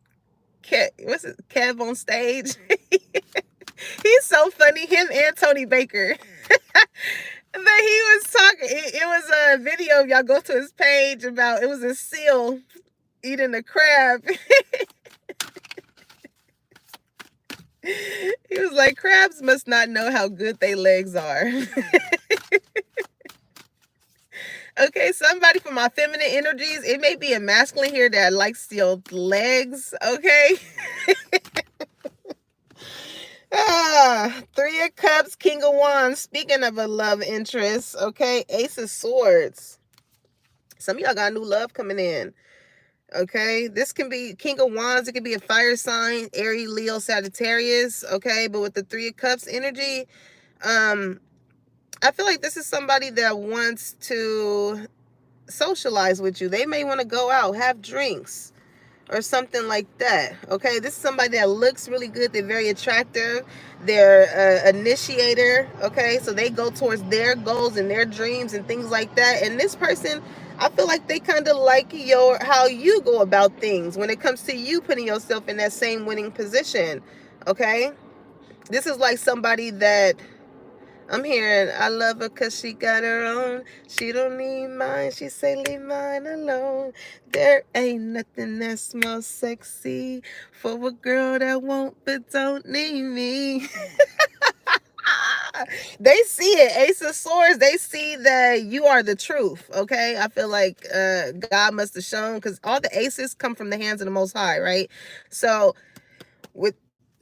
S1: on stage. He's so funny. Him and Tony Baker. But he was talking. It was a video. Y'all go to his page about. It was a seal eating a crab. He was like, crabs must not know how good their legs are. Okay, somebody from my feminine energies. It may be a masculine here that likes your legs. Okay. Three of Cups, King of Wands. Speaking of a love interest, okay, Ace of Swords. Some of y'all got new love coming in. Okay, this can be King of Wands. It could be a fire sign, Aries, Leo, Sagittarius. Okay, but with the Three of Cups energy, I feel like this is somebody that wants to socialize with you. They may want to go out, have drinks, or something like that. Okay, this is somebody that looks really good. They're very attractive. They're an initiator. Okay, so they go towards their goals and their dreams and things like that. And this person, I feel like they kind of like how you go about things when it comes to you putting yourself in that same winning position. Okay, this is like somebody that I'm hearing, I love her cause she got her own. She don't need mine. She say leave mine alone. There ain't nothing that smells sexy for a girl that won't but don't need me. They see it, Ace of Swords. They see that you are the truth. Okay, I feel like God must have shown, because all the aces come from the hands of the Most High, right? So with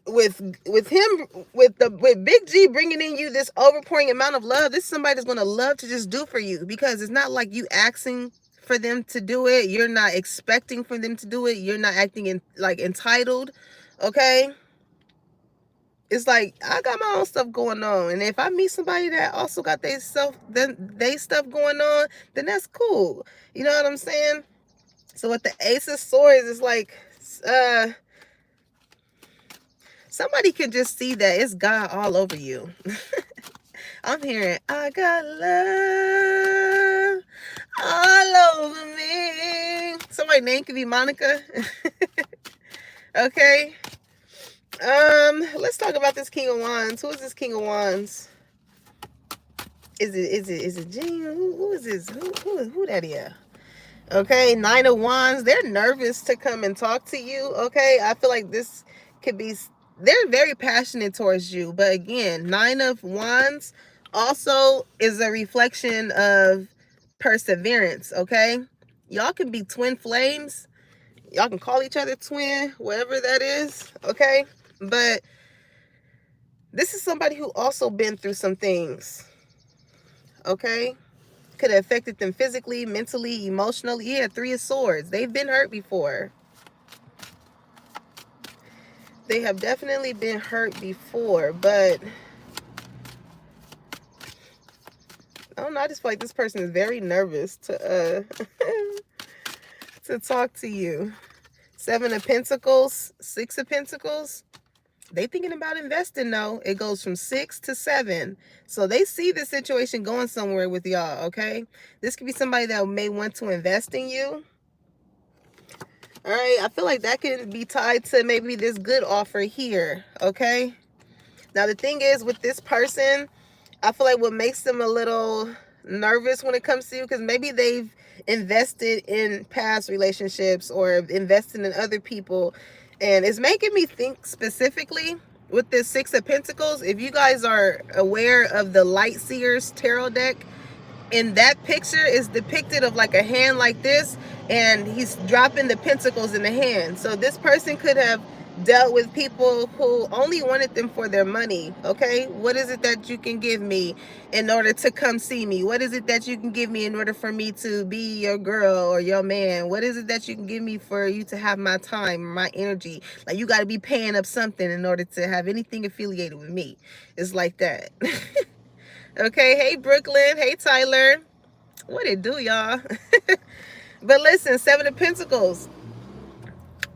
S1: with him, with Big G bringing in you this overpouring amount of love, this is somebody that's going to love to just do for you, because it's not like you asking for them to do it. You're not expecting for them to do it. You're not acting in like entitled. Okay, it's like I got my own stuff going on, and if I meet somebody that also got their stuff going on, then that's cool. You know what I'm saying? So with the Ace of Swords, it's like somebody can just see that it's God all over you. I'm hearing, I got love all over me. Somebody's name could be Monica. Okay. Let's talk about this King of Wands. Who is this King of Wands? Is it Jean? Who is this? Who that is? Okay, Nine of Wands. They're nervous to come and talk to you. Okay, I feel like this could be, they're very passionate towards you, but again, Nine of Wands also is a reflection of perseverance. Okay, y'all can be twin flames. Y'all can call each other twin, whatever that is. Okay, but this is somebody who also been through some things. Okay, could have affected them physically, mentally, emotionally. Yeah, Three of Swords. They've been hurt before. They have definitely been hurt before, but I don't know. I just feel like this person is very nervous to to talk to you. Seven of Pentacles, Six of Pentacles. They thinking about investing though. It goes from 6 to 7. So they see the situation going somewhere with y'all, okay? This could be somebody that may want to invest in you. All right, I feel like that can be tied to maybe this good offer here, okay? Now, the thing is with this person, I feel like what makes them a little nervous when it comes to you, because maybe they've invested in past relationships or invested in other people, and it's making me think specifically with this Six of Pentacles. If you guys are aware of the Light Seers tarot deck, in that picture is depicted of like a hand like this, and he's dropping the pentacles in the hand. So this person could have dealt with people who only wanted them for their money. Okay, what is it that you can give me in order to come see me? What is it that you can give me in order for me to be your girl or your man? What is it that you can give me for you to have my time, my energy? Like, you got to be paying up something in order to have anything affiliated with me. It's like that. Okay, hey Brooklyn, hey Tyler. What it do, y'all? But listen, Seven of Pentacles.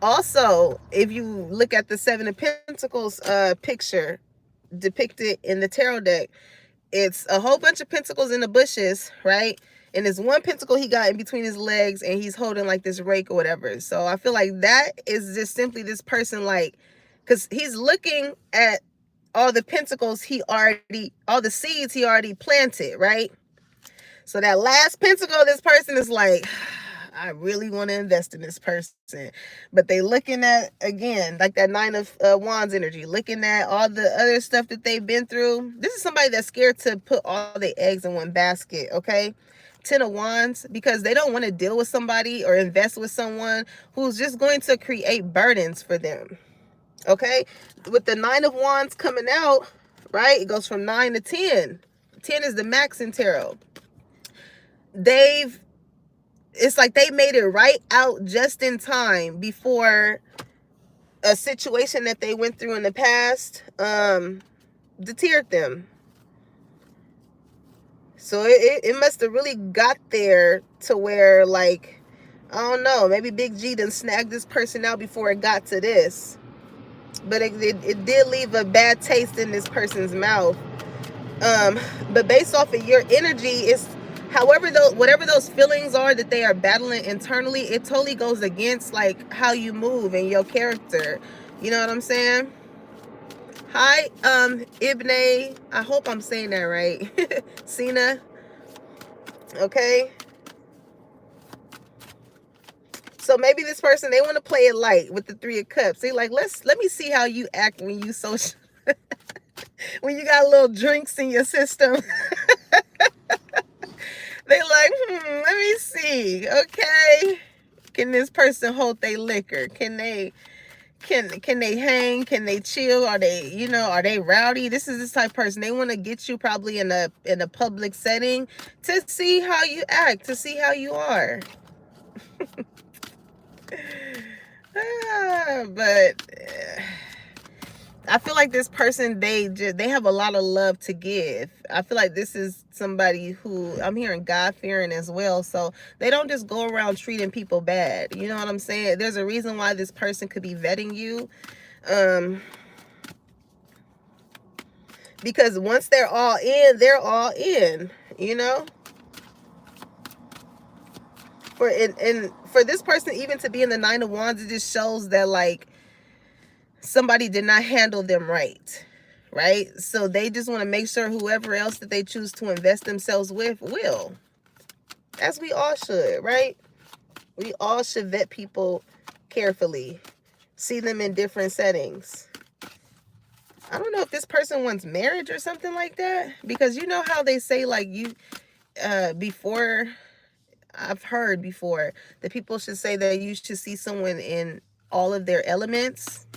S1: Also, if you look at the Seven of Pentacles picture depicted in the tarot deck, it's a whole bunch of pentacles in the bushes, right? And there's one pentacle he got in between his legs, and he's holding like this rake or whatever. So I feel like that is just simply this person, like, because he's looking at all the pentacles all the seeds he already planted, right? So that last pentacle, this person is like, I really want to invest in this person. But they looking at, again, like that Nine of Wands energy, looking at all the other stuff that they've been through. This is somebody that's scared to put all their eggs in one basket, okay? Ten of Wands, because they don't want to deal with somebody or invest with someone who's just going to create burdens for them. Okay, with the Nine of Wands coming out, right, it goes from 9 to 10. 10 is the max in tarot. It's like they made it right out just in time before a situation that they went through in the past deterred them. So it must have really got there to where, like, I don't know, maybe Big G done snagged this person out before it got to this. But it did leave a bad taste in this person's mouth. But based off of your energy, it's whatever those feelings are that they are battling internally, it totally goes against like how you move and your character. You know what I'm saying? Hi, Ibne. I hope I'm saying that right. Sina. Okay. So maybe this person, they want to play it light with the 3 of Cups. They like, let me see how you act when you social when you got little drinks in your system. They like, let me see. Okay. Can this person hold their liquor? Can they hang? Can they chill? Are they, are they rowdy? This is this type of person. They want to get you probably in a public setting to see how you act, to see how you are. But I feel like this person, they have a lot of love to give. I feel like this is somebody who, I'm hearing God-fearing as well. So they don't just go around treating people bad. You know what I'm saying? There's a reason why this person could be vetting you. Because once they're all in, you know? For this person even to be in the 9 of Wands, it just shows that like somebody did not handle them right. Right? So they just want to make sure whoever else that they choose to invest themselves with will. As we all should, right? We all should vet people carefully. See them in different settings. I don't know if this person wants marriage or something like that. Because you know how they say like before, I've heard before that people should say that you should see someone in all of their elements.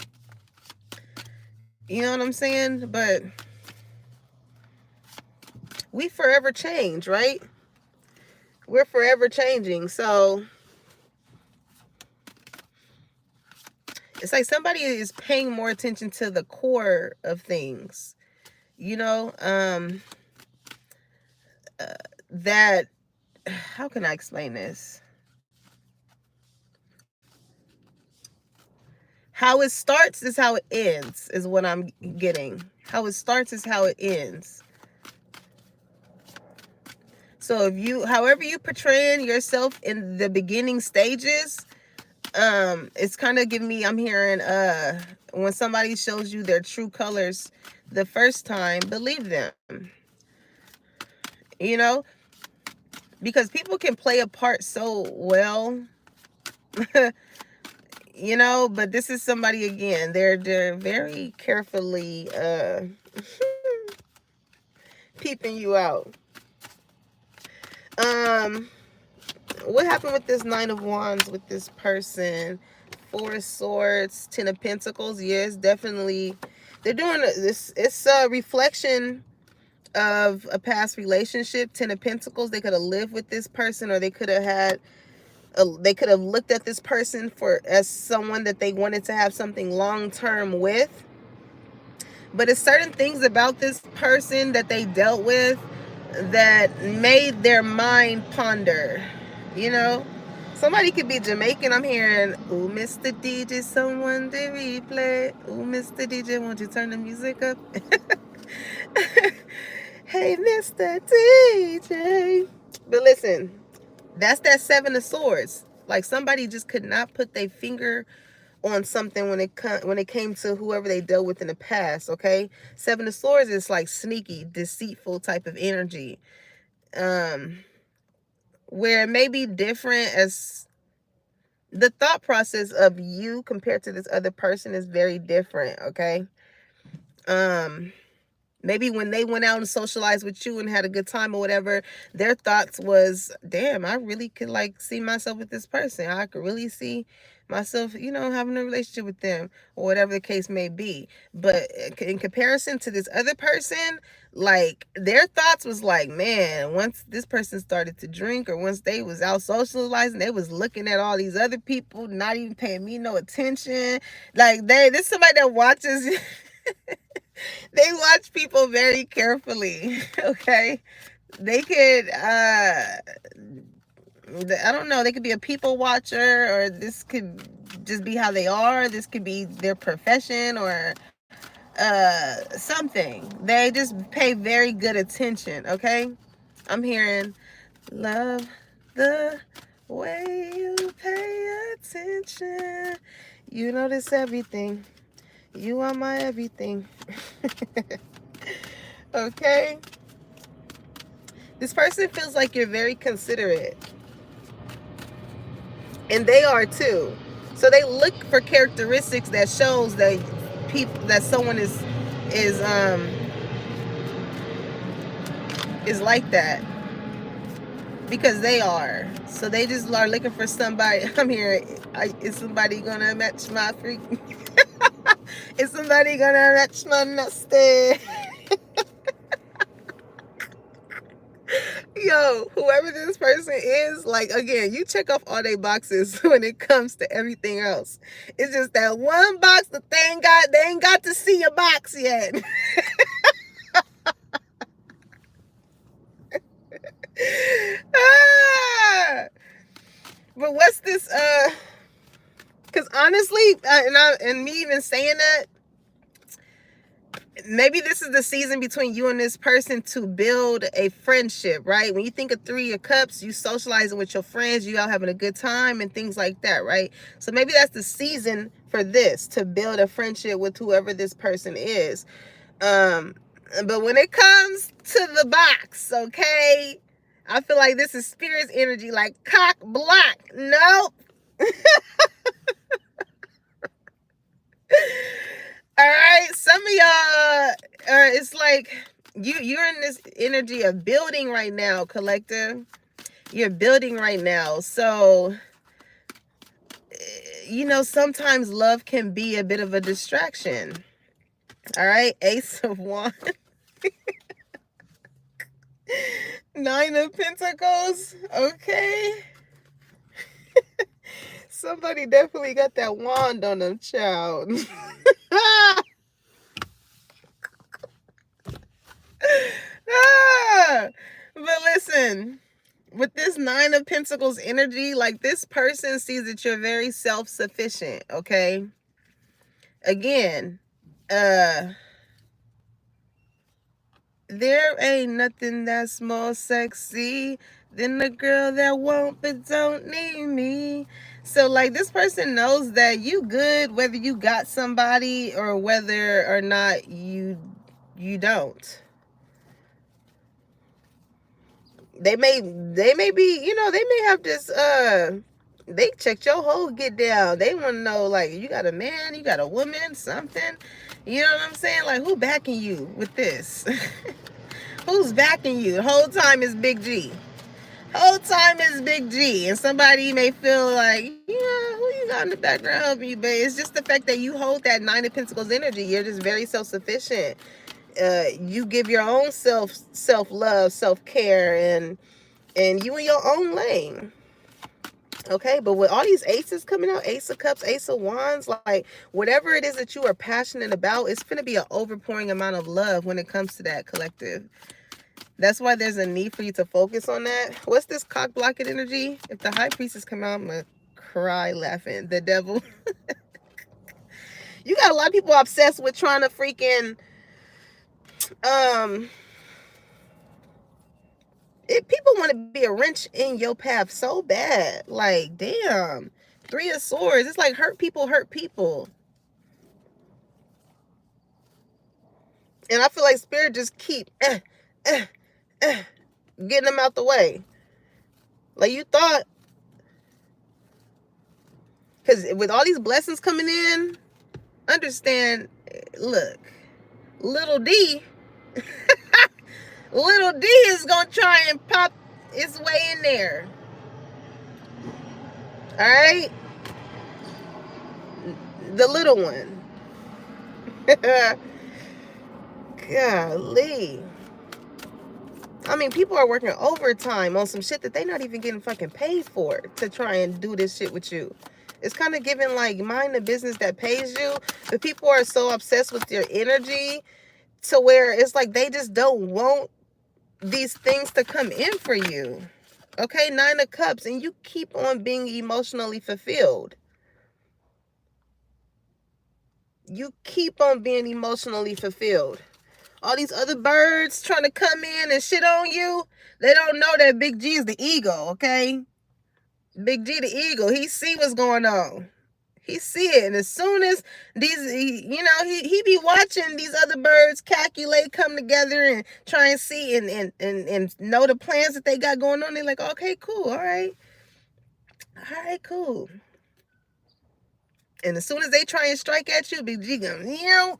S1: You know what I'm saying? But we forever change, right? We're forever changing. So it's like somebody is paying more attention to the core of things. You know, that, how can I explain this? How it starts is how it ends, is what I'm getting. How it starts is how it ends. So however you portraying yourself in the beginning stages, it's kind of giving me, I'm hearing, when somebody shows you their true colors the first time, believe them. You know, because people can play a part so well. You know, but this is somebody, again, they're very carefully peeping you out. What happened with this 9 of Wands with this person? 4 of Swords, 10 of Pentacles. Yes, definitely. They're doing this. It's a reflection of a past relationship. 10 of Pentacles. They could have lived with this person, or they could have had. They could have looked at this person as someone that they wanted to have something long term with. But it's certain things about this person that they dealt with that made their mind ponder. You know, somebody could be Jamaican. I'm hearing, ooh, Mr. DJ, someone to replay. Ooh, Mr. DJ, won't you turn the music up? Hey, Mr. DJ. But listen, that's that 7 of Swords. Like somebody just could not put their finger on something when it came to whoever they dealt with in the past. Okay, 7 of Swords is like sneaky, deceitful type of energy, where it may be different, as the thought process of you compared to this other person is very different. Okay, maybe when they went out and socialized with you and had a good time or whatever, their thoughts was, damn, I really could like see myself with this person. I could really see myself, having a relationship with them, or whatever the case may be. But in comparison to this other person, like their thoughts was like, man, once this person started to drink, or once they was out socializing, they was looking at all these other people, not even paying me no attention. Like this somebody that watches they watch people very carefully. Okay, they could I don't know, they could be a people watcher, or this could just be how they are. This could be their profession, or something. They just pay very good attention. Okay, I'm hearing, love the way you pay attention. You notice everything. You are my everything. Okay? This person feels like you're very considerate. And they are too. So they look for characteristics that shows that someone is like that, because they are. So they just are looking for somebody. I'm here. Is somebody gonna match my freak? Is somebody gonna match my nasty? Yo, whoever this person is, like, again, you check off all their boxes when it comes to everything else. It's just that one box that they ain't got to see your box yet. But what's this? Because honestly, and me even saying that, maybe this is the season between you and this person to build a friendship, right? When you think of Three of Cups, you socializing with your friends, you all having a good time and things like that, right? So maybe that's the season for this, to build a friendship with whoever this person is. But when it comes to the box, okay, I feel like this is spirit's energy, like cock block. Nope. All right, some of y'all, it's like you're in this energy of building right now, collective. You're building right now. So, sometimes love can be a bit of a distraction. All right, Ace of Wands. Nine of Pentacles. Okay. Somebody definitely got that wand on them, child. But listen, with this Nine of Pentacles energy, like, this person sees that you're very self-sufficient, okay? Again, there ain't nothing that's more sexy than the girl that won't but don't need me. So, like, this person knows that you good whether you got somebody or whether or not you don't. They may be, they may have this, they checked your whole get down. They want to know, like, you got a man, you got a woman, something. You know what I'm saying? Like, who backing you with this? Who's backing you? The whole time is Big G. Whole time is Big G. And somebody may feel like, who you got in the background helping you? But it's just the fact that you hold that Nine of Pentacles energy. You're just very self-sufficient. You give your own self-love, self-care, and you in your own lane. Okay, but with all these aces coming out, Ace of Cups, Ace of Wands, like, whatever it is that you are passionate about, it's going to be an overpouring amount of love when it comes to that, collective. That's why there's a need for you to focus on that. What's this cock blocking energy? If the High Priestess come out, I'm going to cry laughing. The Devil. You got a lot of people obsessed with trying to freaking... people want to be a wrench in your path so bad. Like, damn. Three of Swords. It's like hurt people hurt people. And I feel like Spirit just keep getting them out the way. Like, you thought... Because with all these blessings coming in, understand, look, little D... Little D is going to try and pop its way in there. All right? The little one. Golly. I mean, people are working overtime on some shit that they're not even getting fucking paid for to try and do this shit with you. It's kind of giving, like, mind the business that pays you. But people are so obsessed with your energy to where it's like they just don't want these things to come in for you. Okay, Nine of Cups, and you keep on being emotionally fulfilled. You keep on being emotionally fulfilled. All these other birds trying to come in and shit on you, they don't know that Big G is the ego, okay? Big G the ego. He see what's going on. He see it, and as soon as he be watching these other birds calculate, come together, and try and see and know the plans that they got going on. They're like, okay, cool, all right, cool. And as soon as they try and strike at you, Big G gonna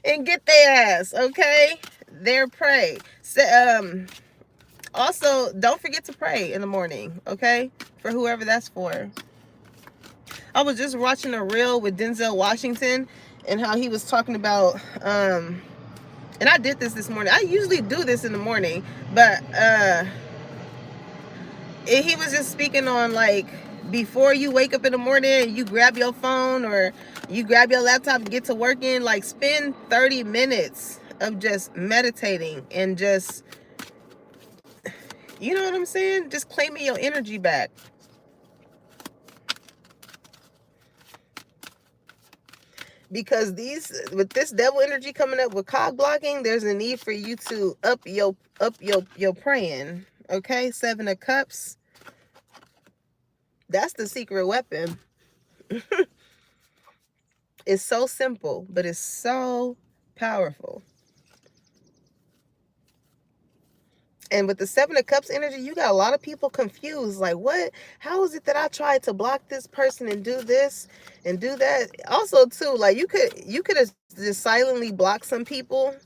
S1: and get their ass. Okay, their prey. So, also, don't forget to pray in the morning. Okay, for whoever that's for. I was just watching a reel with Denzel Washington and how he was talking about, and I did this morning. I usually do this in the morning, but he was just speaking on, like, before you wake up in the morning, you grab your phone or you grab your laptop and get to working, like, spend 30 minutes of just meditating and just, you know what I'm saying? Just claiming your energy back. Because with this devil energy coming up with cog blocking, there's a need for you to up your praying. Okay, 7 of Cups. That's the secret weapon. It's so simple, but it's so powerful. And with the 7 of Cups energy, you got a lot of people confused. Like, what? How is it that I tried to block this person and do this and do that? Also, too, like, you could have just silently blocked some people,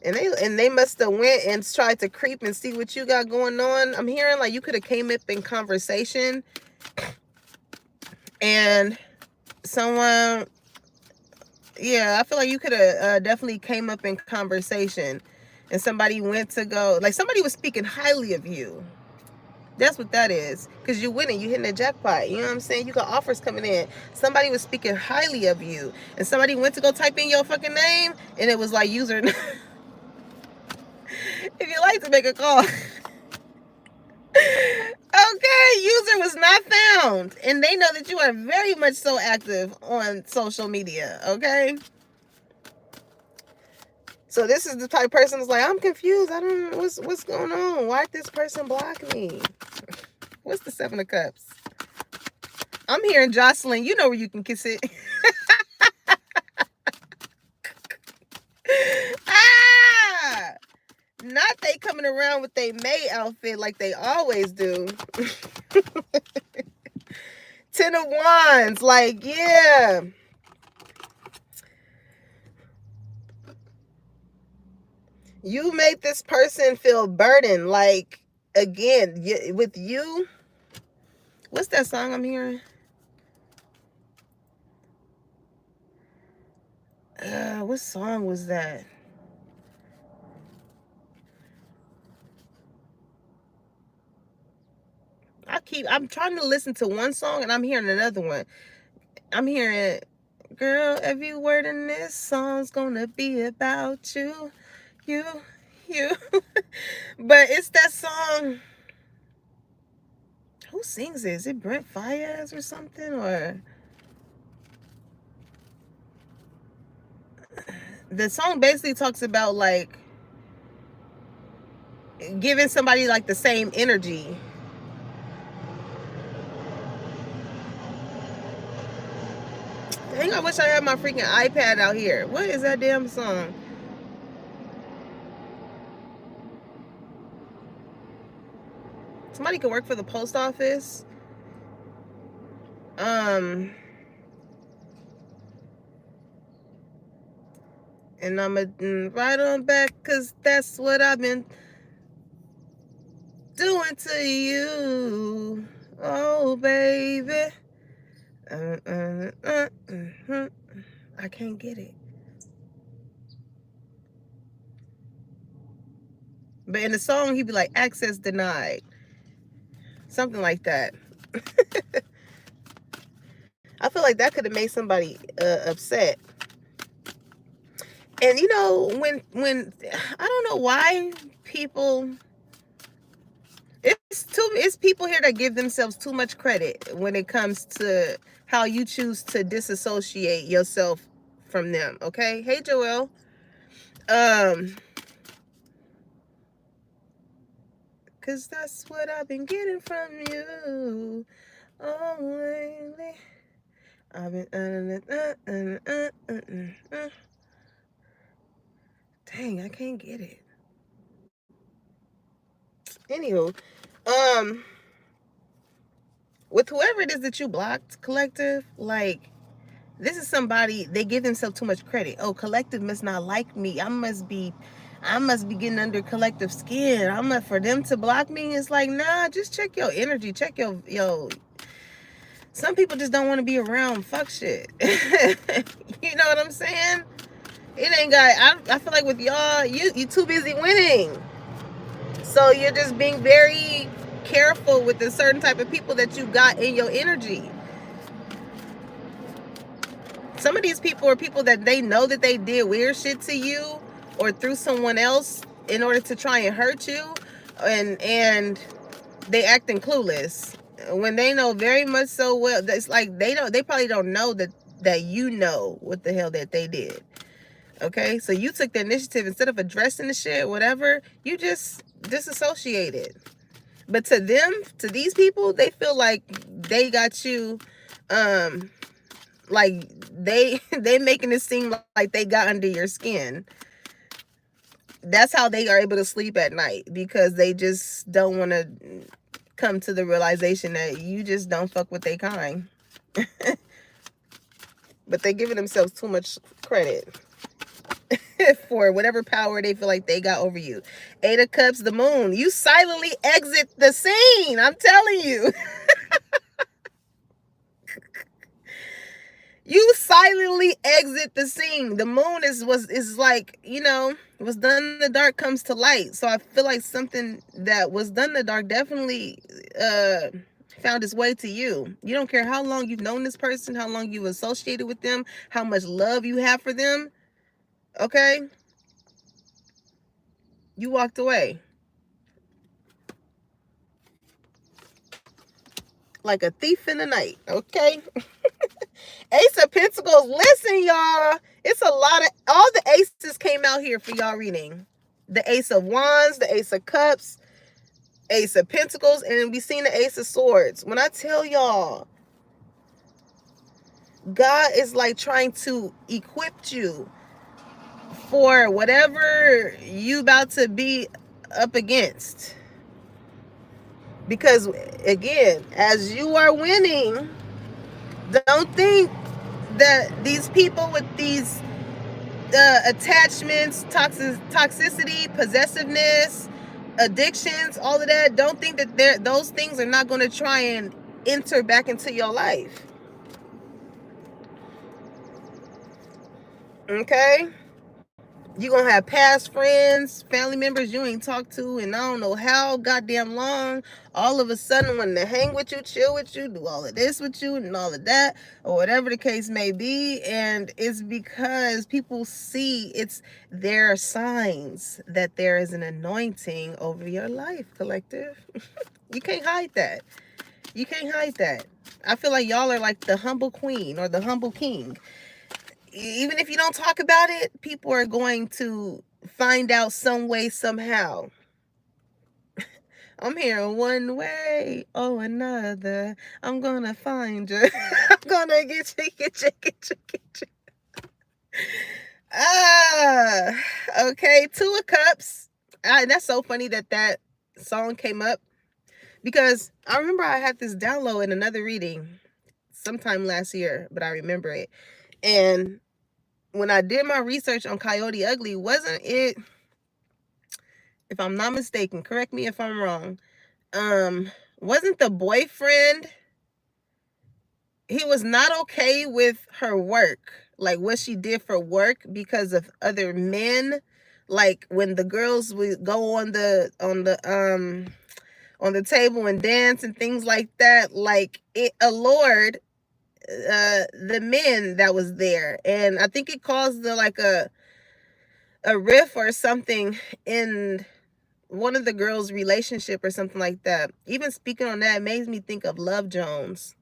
S1: and they must have went and tried to creep and see what you got going on. I'm hearing like you could have came up in conversation, and someone, I feel like you could have definitely came up in conversation. And somebody went to go, like, somebody was speaking highly of you. That's what that is. Because you're winning. You're hitting the jackpot. You know what I'm saying? You got offers coming in. Somebody was speaking highly of you. And somebody went to go type in your fucking name. And it was like, user. If you like to make a call. Okay, user was not found. And they know that you are very much so active on social media. Okay? So this is the type of person who's like, I'm confused. I don't know what's going on. Why did this person block me? What's the 7 of Cups? I'm hearing Jocelyn. You know where you can kiss it. Not they coming around with their May outfit like they always do. 10 of Wands. Like, yeah. You made this person feel burdened. Like, again, with you. What's that song I'm hearing? What song was that? I'm trying to listen to one song and I'm hearing another one. I'm hearing, girl, every word in this song's gonna be about you. But it's that song. Who sings it? Is it Brent Fayez or something? Or the song basically talks about, like, giving somebody, like, the same energy. Dang, I wish I had my freaking iPad out here. What is that damn song? Somebody could work for the post office. And I'ma right on back, cause that's what I've been doing to you. Oh, baby. I can't get it. But in the song, he'd be like, access denied. Something like that. I feel like that could have made somebody upset. And, you know, when I don't know why people... It's people here that give themselves too much credit when it comes to how you choose to disassociate yourself from them. Okay? Hey, Joelle. Cause that's what I've been getting from you. Oh, lately. I've been dang, I can't get it. Anywho, um, with whoever it is that you blocked, collective, like this is somebody, they give themselves too much credit. Oh, collective must not like me. I must be getting under collective skin. For them to block me. It's like, nah, just check your energy. Check your some people just don't want to be around fuck shit. You know what I'm saying? It ain't got, I feel like with y'all, you too busy winning. So you're just being very careful with the certain type of people that you got in your energy. Some of these people are people that they know that they did weird shit to you or through someone else in order to try and hurt you, and they acting clueless when they know very much so well. It's like they probably don't know that you know what the hell that they did. Okay, so you took the initiative instead of addressing the shit, whatever. You just disassociated. But to them, to these people, they feel like they got you, like they making it seem like they got under your skin. That's how they are able to sleep at night, because they just don't want to come to the realization that you just don't fuck with their kind. But they giving themselves too much credit for whatever power they feel like they got over you. Eight of Cups, the moon. You silently exit the scene. I'm telling you. You silently exit the scene. The moon is like, what's done in the dark comes to light. So I feel like something that was done in the dark definitely found its way to you. You don't care how long you've known this person, how long you've associated with them, how much love you have for them. Okay? You walked away. Like a thief in the night. Okay? Ace of Pentacles. Listen, y'all. It's a lot of, all the aces came out here for y'all reading. The Ace of Wands, the Ace of Cups, Ace of Pentacles, and we seen the Ace of Swords. When I tell y'all, God is like trying to equip you for whatever you about to be up against. Because again, as you are winning, don't think that these people with these attachments, toxicity, possessiveness, addictions, all of that, don't think that those things are not going to try and enter back into your life. Okay? You're going to have past friends, family members you ain't talked to and I don't know how goddamn long. All of a sudden, when they hang with you, chill with you, do all of this with you and all of that, or whatever the case may be. And it's because people see there are signs that there is an anointing over your life, collective. You can't hide that. You can't hide that. I feel like y'all are like the humble queen or the humble king. Even if you don't talk about it, people are going to find out some way, somehow. I'm here one way or another. I'm gonna find you. I'm gonna get you. Okay. Two of Cups. That's so funny that song came up, because I remember I had this download in another reading sometime last year, but I remember it. And when I did my research on Coyote Ugly, wasn't it, if I'm not mistaken, correct me if I'm wrong, wasn't the boyfriend, he was not okay with her work, like what she did for work, because of other men, like when the girls would go on the table and dance and things like that, like it allured the men that was there, and I think it caused a riff or something in one of the girls' relationship or something like that. Even speaking on that, it makes me think of Love Jones.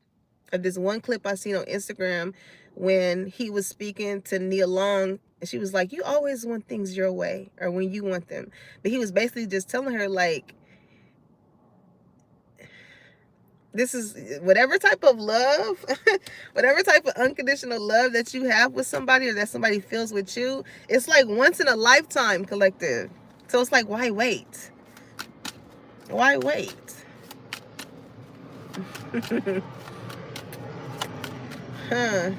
S1: Of this one clip I seen on Instagram when he was speaking to Nia Long, and she was like, "You always want things your way, or when you want them." But he was basically just telling her, like, This is whatever type of love, whatever type of unconditional love that you have with somebody or that somebody feels with you, it's like once in a lifetime, collective. So it's like, why wait? Why wait? Huh.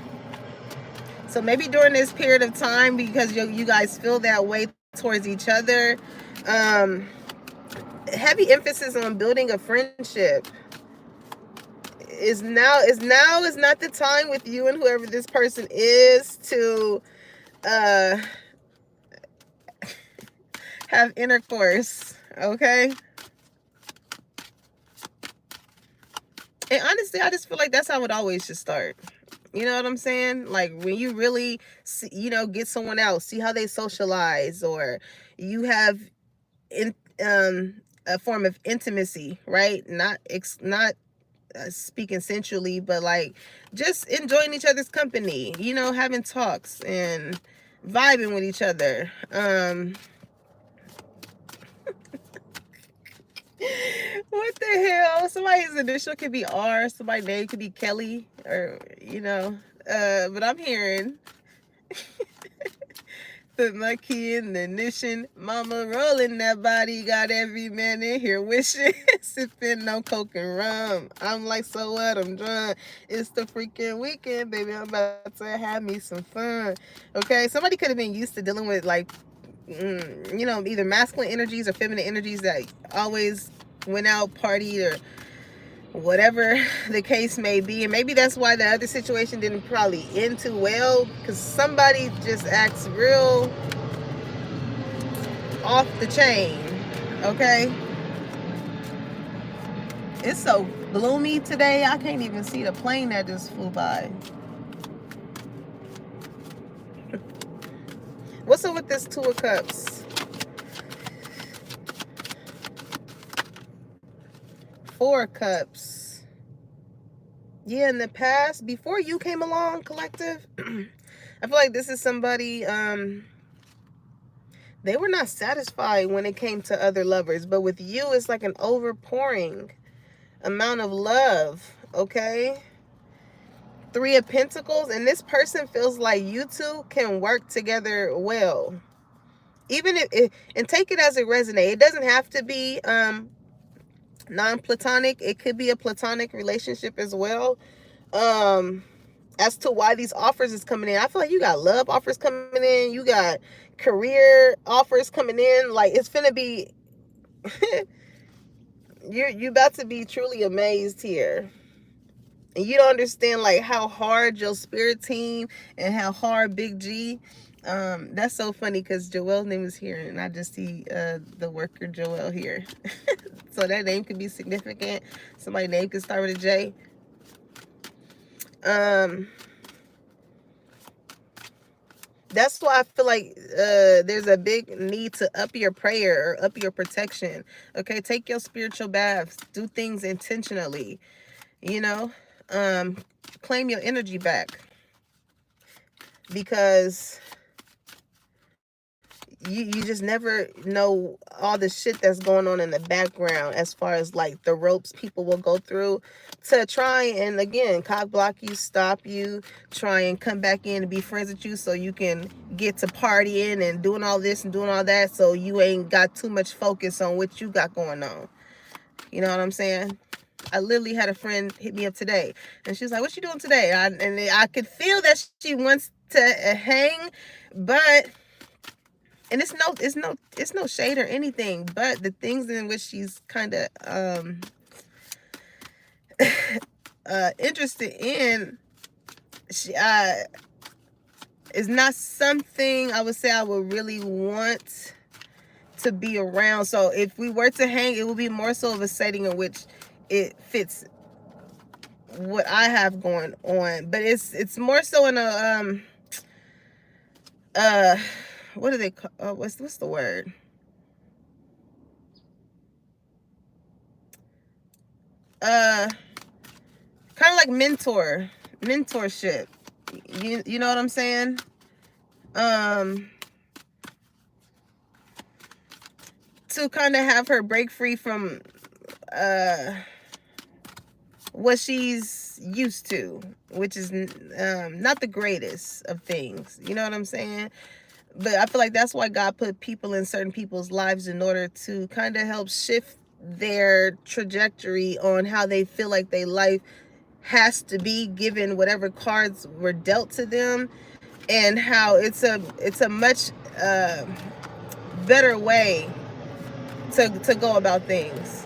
S1: So maybe during this period of time, because you guys feel that way towards each other, heavy emphasis on building a friendship is not the time with you and whoever this person is to have intercourse, okay? And honestly, I just feel like that's how it always should start. You know what I'm saying? Like when you really see, get someone else, see how they socialize, or you have in a form of intimacy, right? Not speaking sensually, but like just enjoying each other's company, having talks and vibing with each other. What the hell? Somebody's initial could be R, somebody's name could be Kelly, or but I'm hearing put my key in the ignition, mama rolling that body, got every man in here wishing, sipping on coke and rum. I'm like, so what? I'm drunk. It's the freaking weekend, baby. I'm about to have me some fun. Okay, somebody could have been used to dealing with like, either masculine energies or feminine energies that always went out, partied, or whatever the case may be. And maybe that's why the other situation didn't probably end too well, because somebody just acts real off the chain. Okay, it's so gloomy today, I can't even see the plane that just flew by. What's up with this Two of Cups? Four of Cups. Yeah, in the past, before you came along, collective, I feel like this is somebody, they were not satisfied when it came to other lovers, but with you, it's like an overpouring amount of love, okay? Three of Pentacles, and this person feels like you two can work together well. Even if and take it as it resonates. It doesn't have to be non-platonic. It could be a platonic relationship as well. As to why these offers is coming in, I feel like you got love offers coming in, you got career offers coming in. Like it's finna be you about to be truly amazed here. And you don't understand like how hard your spirit team and how hard Big G. That's so funny because Joel's name is here, and I just see the worker Joel here. So that name could be significant. Somebody's name could start with a J. That's why I feel like there's a big need to up your prayer or up your protection. Okay, take your spiritual baths. Do things intentionally. Claim your energy back, because you just never know all the shit that's going on in the background, as far as like the ropes people will go through to try and, again, cock block you, stop you, try and come back in and be friends with you so you can get to partying and doing all this and doing all that, so you ain't got too much focus on what you got going on. You know what I'm saying? I literally had a friend hit me up today, and she was like, what you doing today? And I could feel that she wants to hang, but, and it's no shade or anything, but the things in which she's kind of interested in, she is not something I would say I would really want to be around. So if we were to hang, it would be more so of a setting in which it fits what I have going on, but it's more so in a what do they call, what's the word? Kind of like mentorship. You know what I'm saying? To kind of have her break free from what she's used to, which is not the greatest of things. You know what I'm saying? But I feel like that's why God put people in certain people's lives in order to kind of help shift their trajectory on how they feel like their life has to be, given whatever cards were dealt to them, and how it's a much better way to go about things.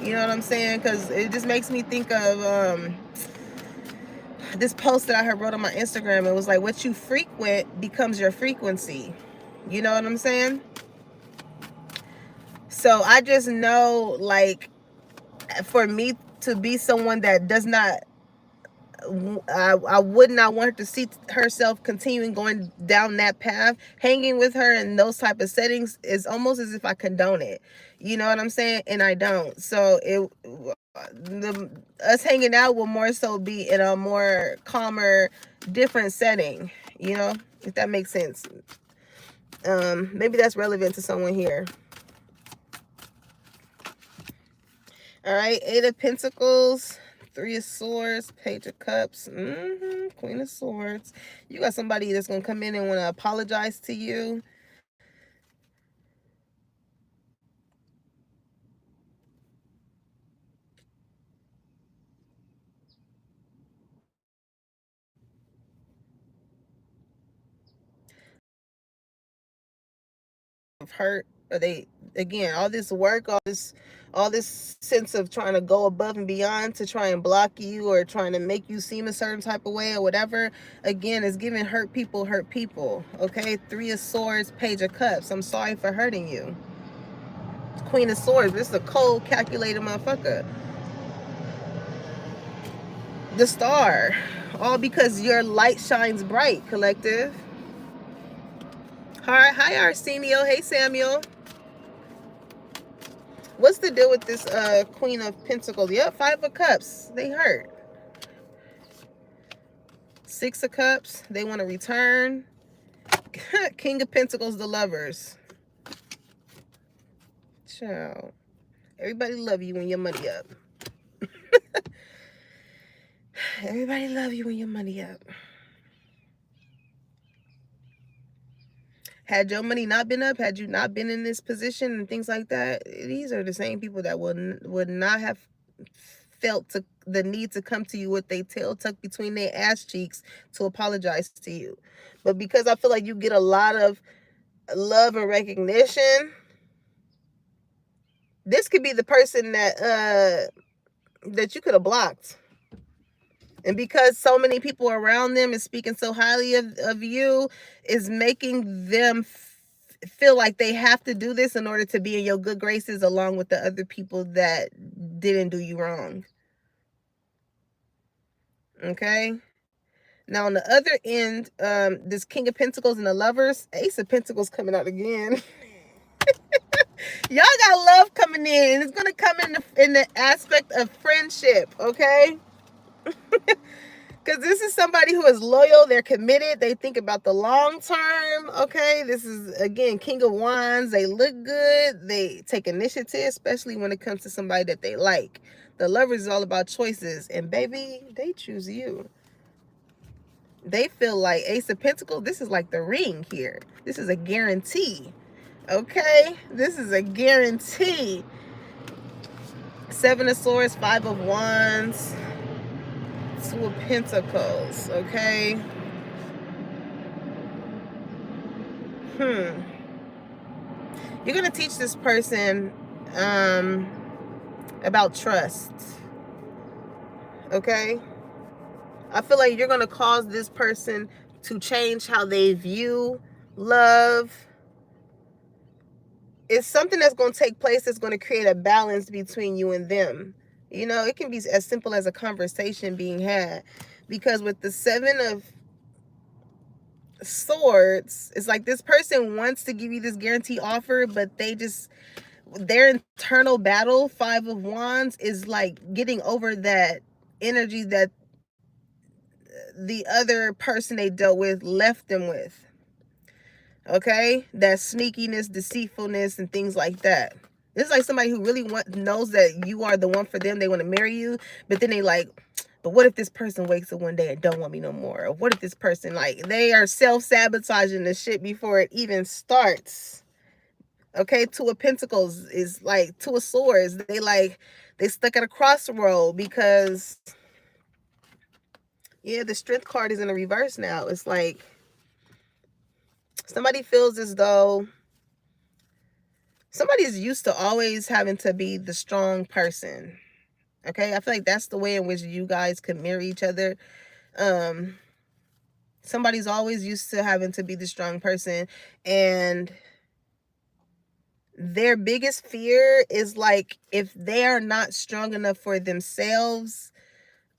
S1: You know what I'm saying? Because it just makes me think of this post that I had wrote on my Instagram. It was like, what you frequent becomes your frequency. You know what I'm saying? So I just know, like, for me to be someone that does not, I would not want her to see herself continuing going down that path. Hanging with her in those type of settings is almost as if I condone it. You know what I'm saying? And I don't. So us hanging out will more so be in a more calmer, different setting. You know, if that makes sense. Maybe that's relevant to someone here. All right, Eight of Pentacles, Three of Swords, Page of Cups, Queen of Swords. You got somebody that's going to come in and want to apologize to you. Of hurt, or they, again, all this work, all this sense of trying to go above and beyond to try and block you or trying to make you seem a certain type of way or whatever, again, is giving hurt people. Okay, Three of Swords, Page of Cups. I'm sorry for hurting you. Queen of Swords, this is a cold, calculated motherfucker. The Star, all because your light shines bright, collective. Hi Arsenio. Hey Samuel. What's the deal with this Queen of Pentacles? Yep, Five of Cups. They hurt. Six of Cups. They want to return. King of Pentacles, the Lovers. Ciao. Everybody love you when your money up. Everybody love you when your money up. Had your money not been up, had you not been in this position and things like that, these are the same people that would not have felt the need to come to you with their tail tucked between their ass cheeks to apologize to you. But because I feel like you get a lot of love and recognition, this could be the person that you could have blocked. And because so many people around them is speaking so highly of you, is making them feel like they have to do this in order to be in your good graces along with the other people that didn't do you wrong. Okay? Now, on the other end, this King of Pentacles and the Lovers, Ace of Pentacles coming out again. Y'all got love coming in. It's going to come in the aspect of friendship, okay? Because this is somebody who is loyal. They're committed. They think about the long term, okay? This is, again, King of Wands. They look good. They take initiative, especially when it comes to somebody that they like. The Lovers is all about choices. And, baby, they choose you. They feel like Ace of Pentacles, this is like the ring here. This is a guarantee. Okay? This is a guarantee. Seven of Swords, Five of Wands, Two of Pentacles. Okay? You're going to teach this person about trust. Okay? I feel like you're going to cause this person to change how they view love. It's something that's going to take place that's going to create a balance between you and them. You know, it can be as simple as a conversation being had. Because with the Seven of Swords, it's like this person wants to give you this guarantee offer, but their internal battle, Five of Wands, is like getting over that energy that the other person they dealt with left them with. Okay? That sneakiness, deceitfulness, and things like that. It's like somebody who really knows that you are the one for them. They want to marry you, but then they like, but what if this person wakes up one day and don't want me no more? Or what if this person, like, they are self-sabotaging the shit before it even starts. Okay, Two of Pentacles is like Two of Swords. They stuck at a crossroad because, yeah, the Strength card is in a reverse now. It's like somebody feels as though somebody's used to always having to be the strong person. Okay, I feel like that's the way in which you guys could marry each other. Somebody's always used to having to be the strong person, and their biggest fear is like if they are not strong enough for themselves,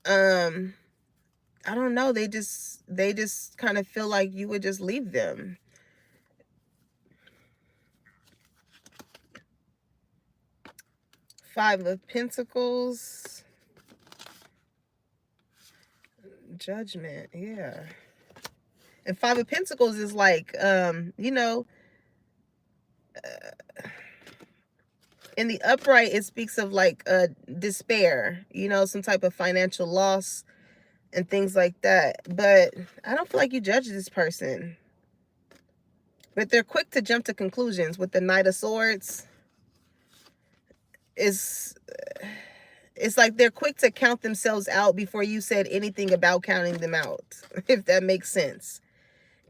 S1: I don't know, they just kind of feel like you would just leave them. Five of Pentacles, Judgment, yeah. And Five of Pentacles is like, you know, in the upright, it speaks of like despair, you know, some type of financial loss and things like that. But I don't feel like you judge this person. But they're quick to jump to conclusions with the Knight of Swords. It's like they're quick to count themselves out before you said anything about counting them out, if that makes sense.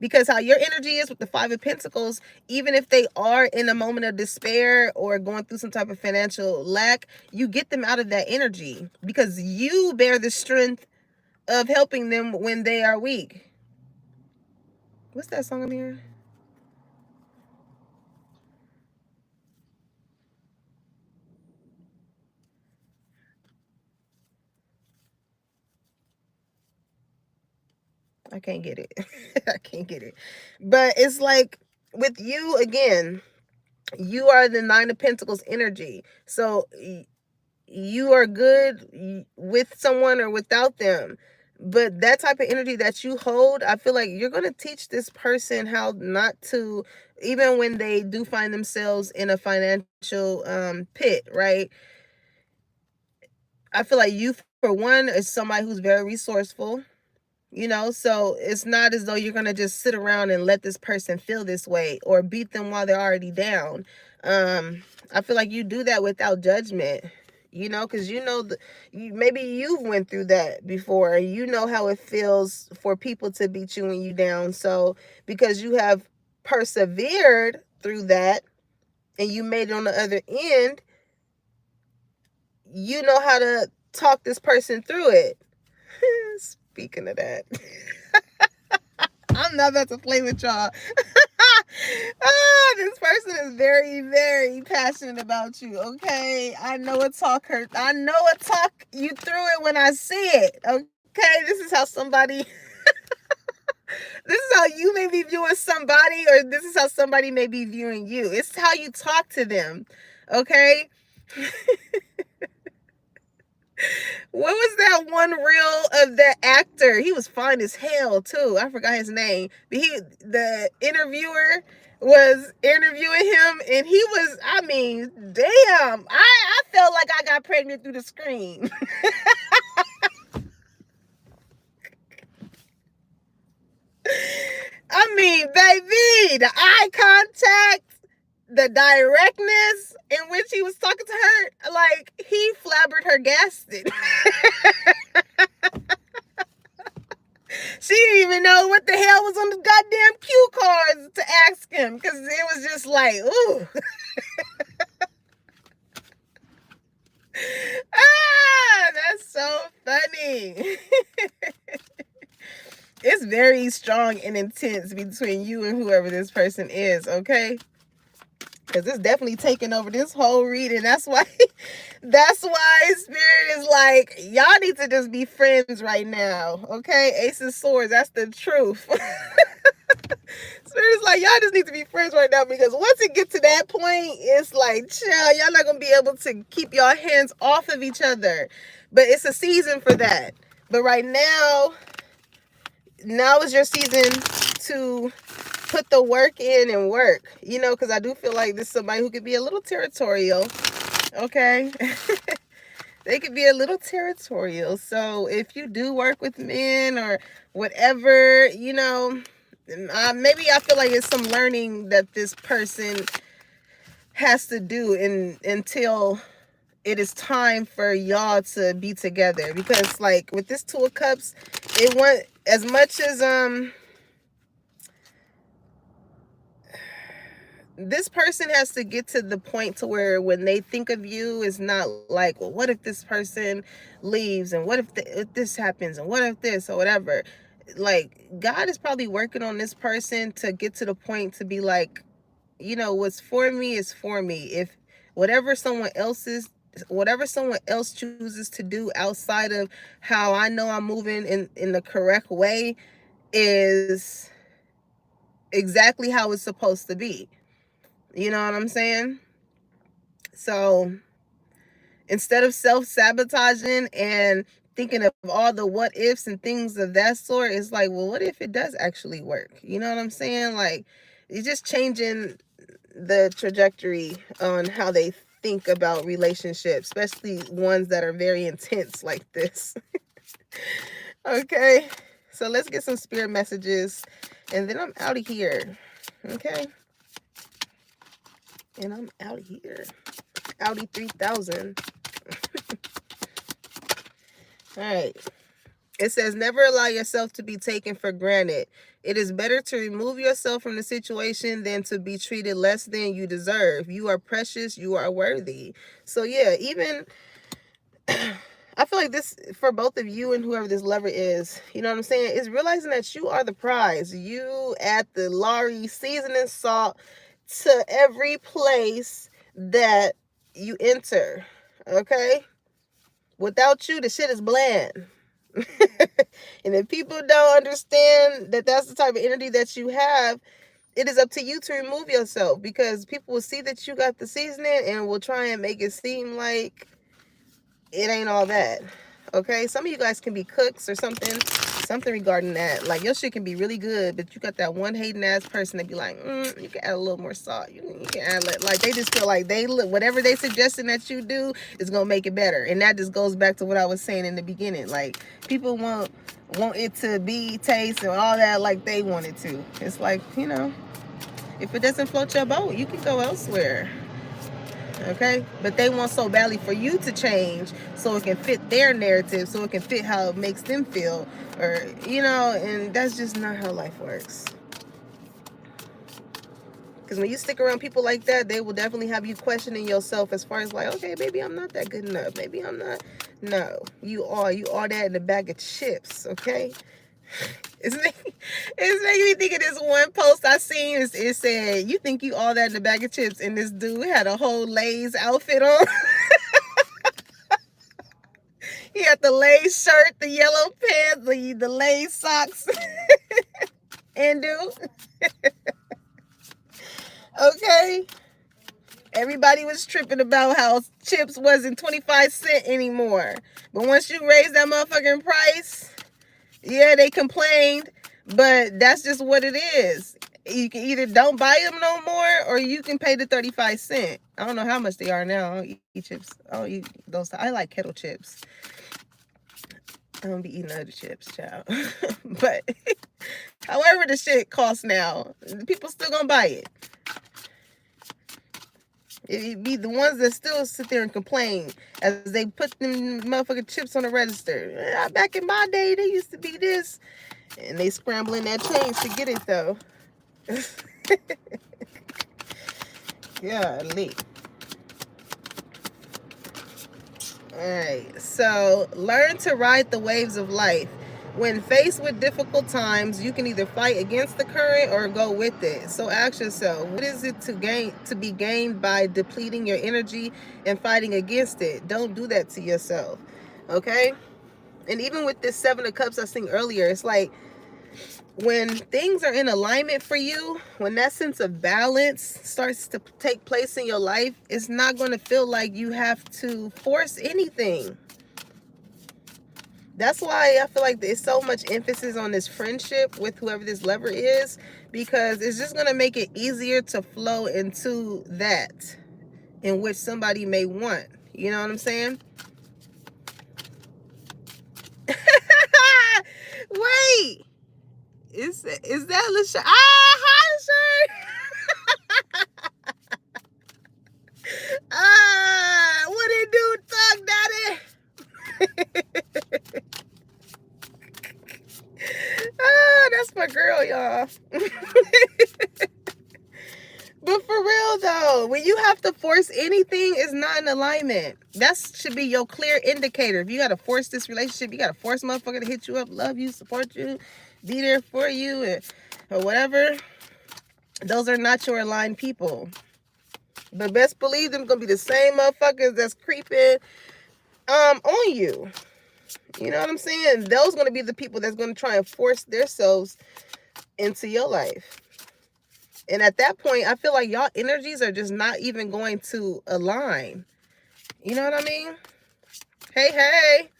S1: Because how your energy is with the Five of Pentacles, even if they are in a moment of despair or going through some type of financial lack, you get them out of that energy because you bear the strength of helping them when they are weak. What's that song I'm hearing? I can't get it. I can't get it. But it's like with you, again, you are the Nine of Pentacles energy. So you are good with someone or without them. But that type of energy that you hold, I feel like you're going to teach this person how not to, even when they do find themselves in a financial pit, right? I feel like you, for one, is somebody who's very resourceful. You know, so it's not as though you're going to just sit around and let this person feel this way or beat them while they're already down. I feel like you do that without judgment, you know, because you know, maybe you've went through that before. You know how it feels for people to beat you when you're down. So because you have persevered through that and you made it on the other end, you know how to talk this person through it. Speaking of that, I'm not about to play with y'all. This person is very, very passionate about you. Okay, I know a talk hurt. I know a talk you through it when I see it. Okay, this is how somebody. This is how you may be viewing somebody, or this is how somebody may be viewing you. It's how you talk to them. Okay. What was that one reel of that actor? He was fine as hell too. I forgot his name. But the interviewer was interviewing him, and he was, I mean, damn. I felt like I got pregnant through the screen. I mean, baby, the eye contact, the directness in which he was talking to her, like, he flabbergasted. She didn't even know what the hell was on the goddamn cue cards to ask him, because it was just like, ooh. That's so funny. It's very strong and intense between you and whoever this person is, okay? Because it's definitely taking over this whole reading. That's why Spirit is like, y'all need to just be friends right now, okay? Ace of Swords, that's the truth. Spirit is like, y'all just need to be friends right now, because once it gets to that point, it's like, chill, y'all not going to be able to keep your hands off of each other. But it's a season for that. But right now is your season to put the work in and work, you know, because I do feel like this is somebody who could be a little territorial, okay? They could be a little territorial. So if you do work with men or whatever, you know, maybe I feel like it's some learning that this person has to do until it is time for y'all to be together. Because like with this Two of Cups, it went as much as this person has to get to the point to where when they think of you, it's not like, well, what if this person leaves, and what if this happens, and what if this or whatever. Like, God is probably working on this person to get to the point to be like, you know, what's for me is for me. If whatever someone else chooses to do outside of how I know I'm moving in the correct way is exactly how it's supposed to be. You know what I'm saying? So instead of self-sabotaging and thinking of all the what ifs and things of that sort, it's like, well, what if it does actually work? You know what I'm saying? Like, it's just changing the trajectory on how they think about relationships, especially ones that are very intense like this. Okay, so let's get some spirit messages, and then I'm out of here. Okay, and I'm out of here. Audi 3000. All right. It says, never allow yourself to be taken for granted. It is better to remove yourself from the situation than to be treated less than you deserve. You are precious. You are worthy. So yeah, even I feel like this for both of you and whoever this lover is, you know what I'm saying, is realizing that you are the prize. You add the Lari seasoning salt to every place that you enter. Okay? Without you, the shit is bland. And if people don't understand that that's the type of energy that you have, it is up to you to remove yourself, because people will see that you got the seasoning and will try and make it seem like it ain't all that. Okay, some of you guys can be cooks or something regarding that. Like, your shit can be really good, but you got that one hating ass person that be like, you can add a little more salt. You can add, like, they just feel like whatever they suggesting that you do is gonna make it better. And that just goes back to what I was saying in the beginning. Like, people want it to be taste and all that like they want it to. It's like, you know, if it doesn't float your boat, you can go elsewhere. Okay, but they want so badly for you to change so it can fit their narrative, so it can fit how it makes them feel, or, you know, and that's just not how life works. Because when you stick around people like that, they will definitely have you questioning yourself as far as like, okay, maybe I'm not that good enough, maybe I'm not. No, you are that in a bag of chips. Okay. It's making me think of this one post I seen. It said, you think you all that in a bag of chips, and this dude had a whole Lay's outfit on. He had the Lay's shirt, the yellow pants, the Lay's socks. And dude. Okay. Everybody was tripping about how chips wasn't 25 cents anymore. But once you raise that motherfucking price, yeah, they complained, but that's just what it is. You can either don't buy them no more, or you can pay the 35 cents. I don't know how much they are now. I don't eat chips. I don't eat those. I like kettle chips. I don't be eating other chips, child. But however the shit costs now, people still gonna buy it. It be the ones that still sit there and complain as they put them motherfucking chips on the register. Back in my day, they used to be this. And they scrambling that change to get it, though. Golly. Alright, so learn to ride the waves of life. When faced with difficult times, you can either fight against the current or go with it. So ask yourself, what is it to be gained by depleting your energy and fighting against it? Don't do that to yourself. Okay? And even with this Seven of Cups I seen earlier, it's like when things are in alignment for you, when that sense of balance starts to take place in your life, it's not going to feel like you have to force anything. That's why I feel like there's so much emphasis on this friendship with whoever this lover is, because it's just going to make it easier to flow into that in which somebody may want. You know what I'm saying? Wait, is that LaShawn? Ah, hi, LaShawn. Ah, what it do, Thug Daddy? Ah, that's my girl, y'all. But for real though, when you have to force anything, it's not in alignment. That should be your clear indicator. If you gotta force this relationship, you gotta force motherfucker to hit you up, love you, support you, be there for you, or whatever. Those are not your aligned people. But best believe them gonna be the same motherfuckers that's creeping on you. You know what I'm saying? Those gonna be the people that's gonna try and force themselves into your life. And at that point, I feel like y'all energies are just not even going to align. You know what I mean? Hey, hey.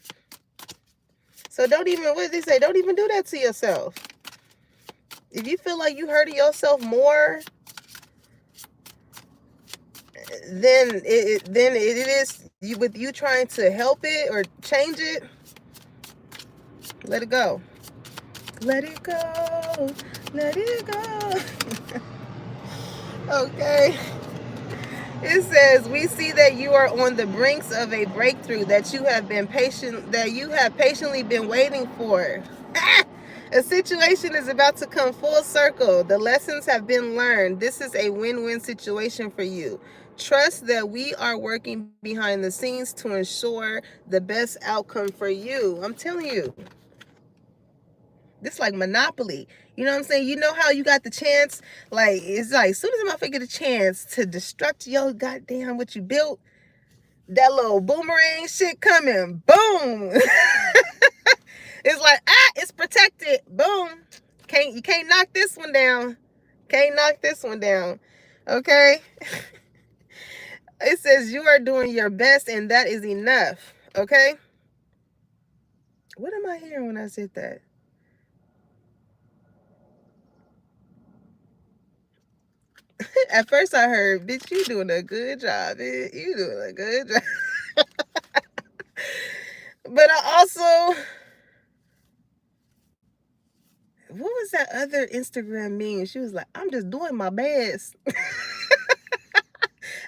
S1: So don't even, what did they say? Don't even do that to yourself. If you feel like you hurting yourself more than it is you, with you trying to help it or change it, let it go. Let it go. Let it go. Okay. It says, we see that you are on the brinks of a breakthrough that you have patiently been waiting for. A situation is about to come full circle. The lessons have been learned. This is a win-win situation for you. Trust that we are working behind the scenes to ensure the best outcome for you. I'm telling you. This like Monopoly. You know what I'm saying? You know how you got the chance? Like, it's like, as soon as a motherfucker get a chance to destruct your goddamn what you built, that little boomerang shit coming. Boom. It's like, it's protected. Boom. You can't knock this one down. Can't knock this one down. Okay? It says you are doing your best and that is enough. Okay? What am I hearing when I said that? At first I heard, bitch, you doing a good job. Bitch. You doing a good job. But I also, what was that other Instagram meme? She was like, I'm just doing my best.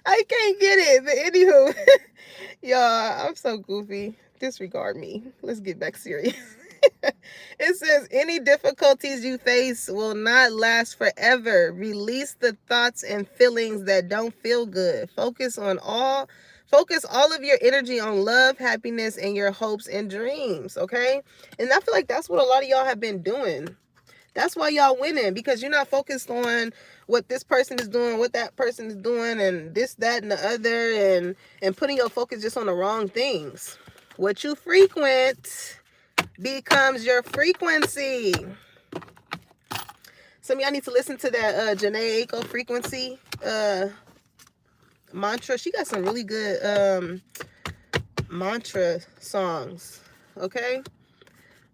S1: I can't get it. But anywho, y'all, I'm so goofy. Disregard me. Let's get back serious. It says, any difficulties you face will not last forever. Release the thoughts and feelings that don't feel good. Focus all of your energy on love, happiness, and your hopes and dreams, okay? And I feel like that's what a lot of y'all have been doing. That's why y'all winning, because you're not focused on what this person is doing, what that person is doing, and this, that, and the other, and putting your focus just on the wrong things. What you frequent becomes your frequency. Some of y'all need to listen to that Janae Aiko frequency mantra. She got some really good mantra songs. Okay?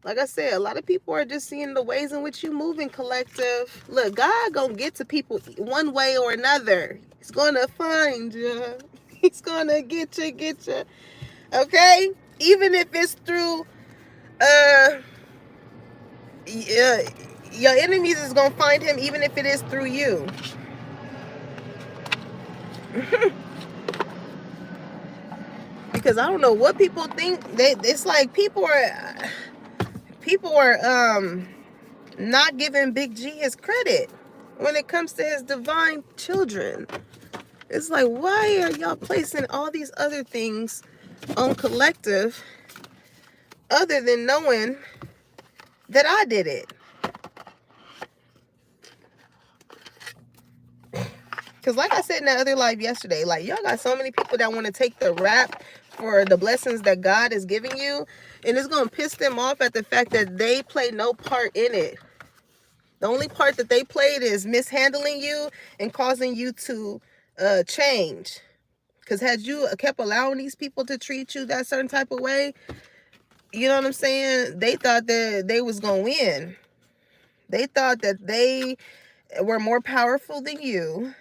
S1: Like I said, a lot of people are just seeing the ways in which you move in collective. Look, God gonna get to people one way or another. He's gonna find you. He's gonna get you. Okay? Even if it's through your enemies is gonna find him, even if it is through you. Because I don't know what people think. It's like people are not giving Big G his credit when it comes to his divine children. It's like, why are y'all placing all these other things on collective other than knowing that I did it? Because like I said in that other live yesterday, like, y'all got so many people that want to take the rap for the blessings that God is giving you, and it's going to piss them off at the fact that they play no part in it. The only part that they played is mishandling you and causing you to change. Because had you kept allowing these people to treat you that certain type of way, You know what I'm saying? They thought that they was gonna win. They thought that they were more powerful than you,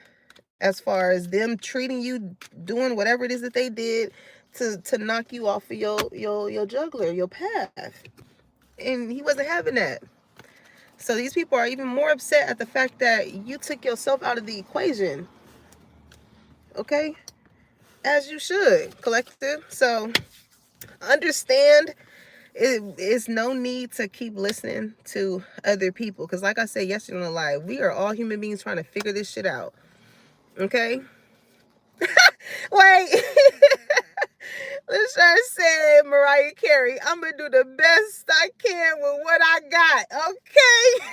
S1: as far as them treating you, doing whatever it is that they did to knock you off of your juggler, your path. And he wasn't having that. So these people are even more upset at the fact that you took yourself out of the equation. Okay? As you should, collective. So understand it's no need to keep listening to other people. Because like I said yesterday on the live, we are all human beings trying to figure this shit out. Okay? Wait. LaShawn said, Mariah Carey, I'm going to do the best I can with what I got. Okay?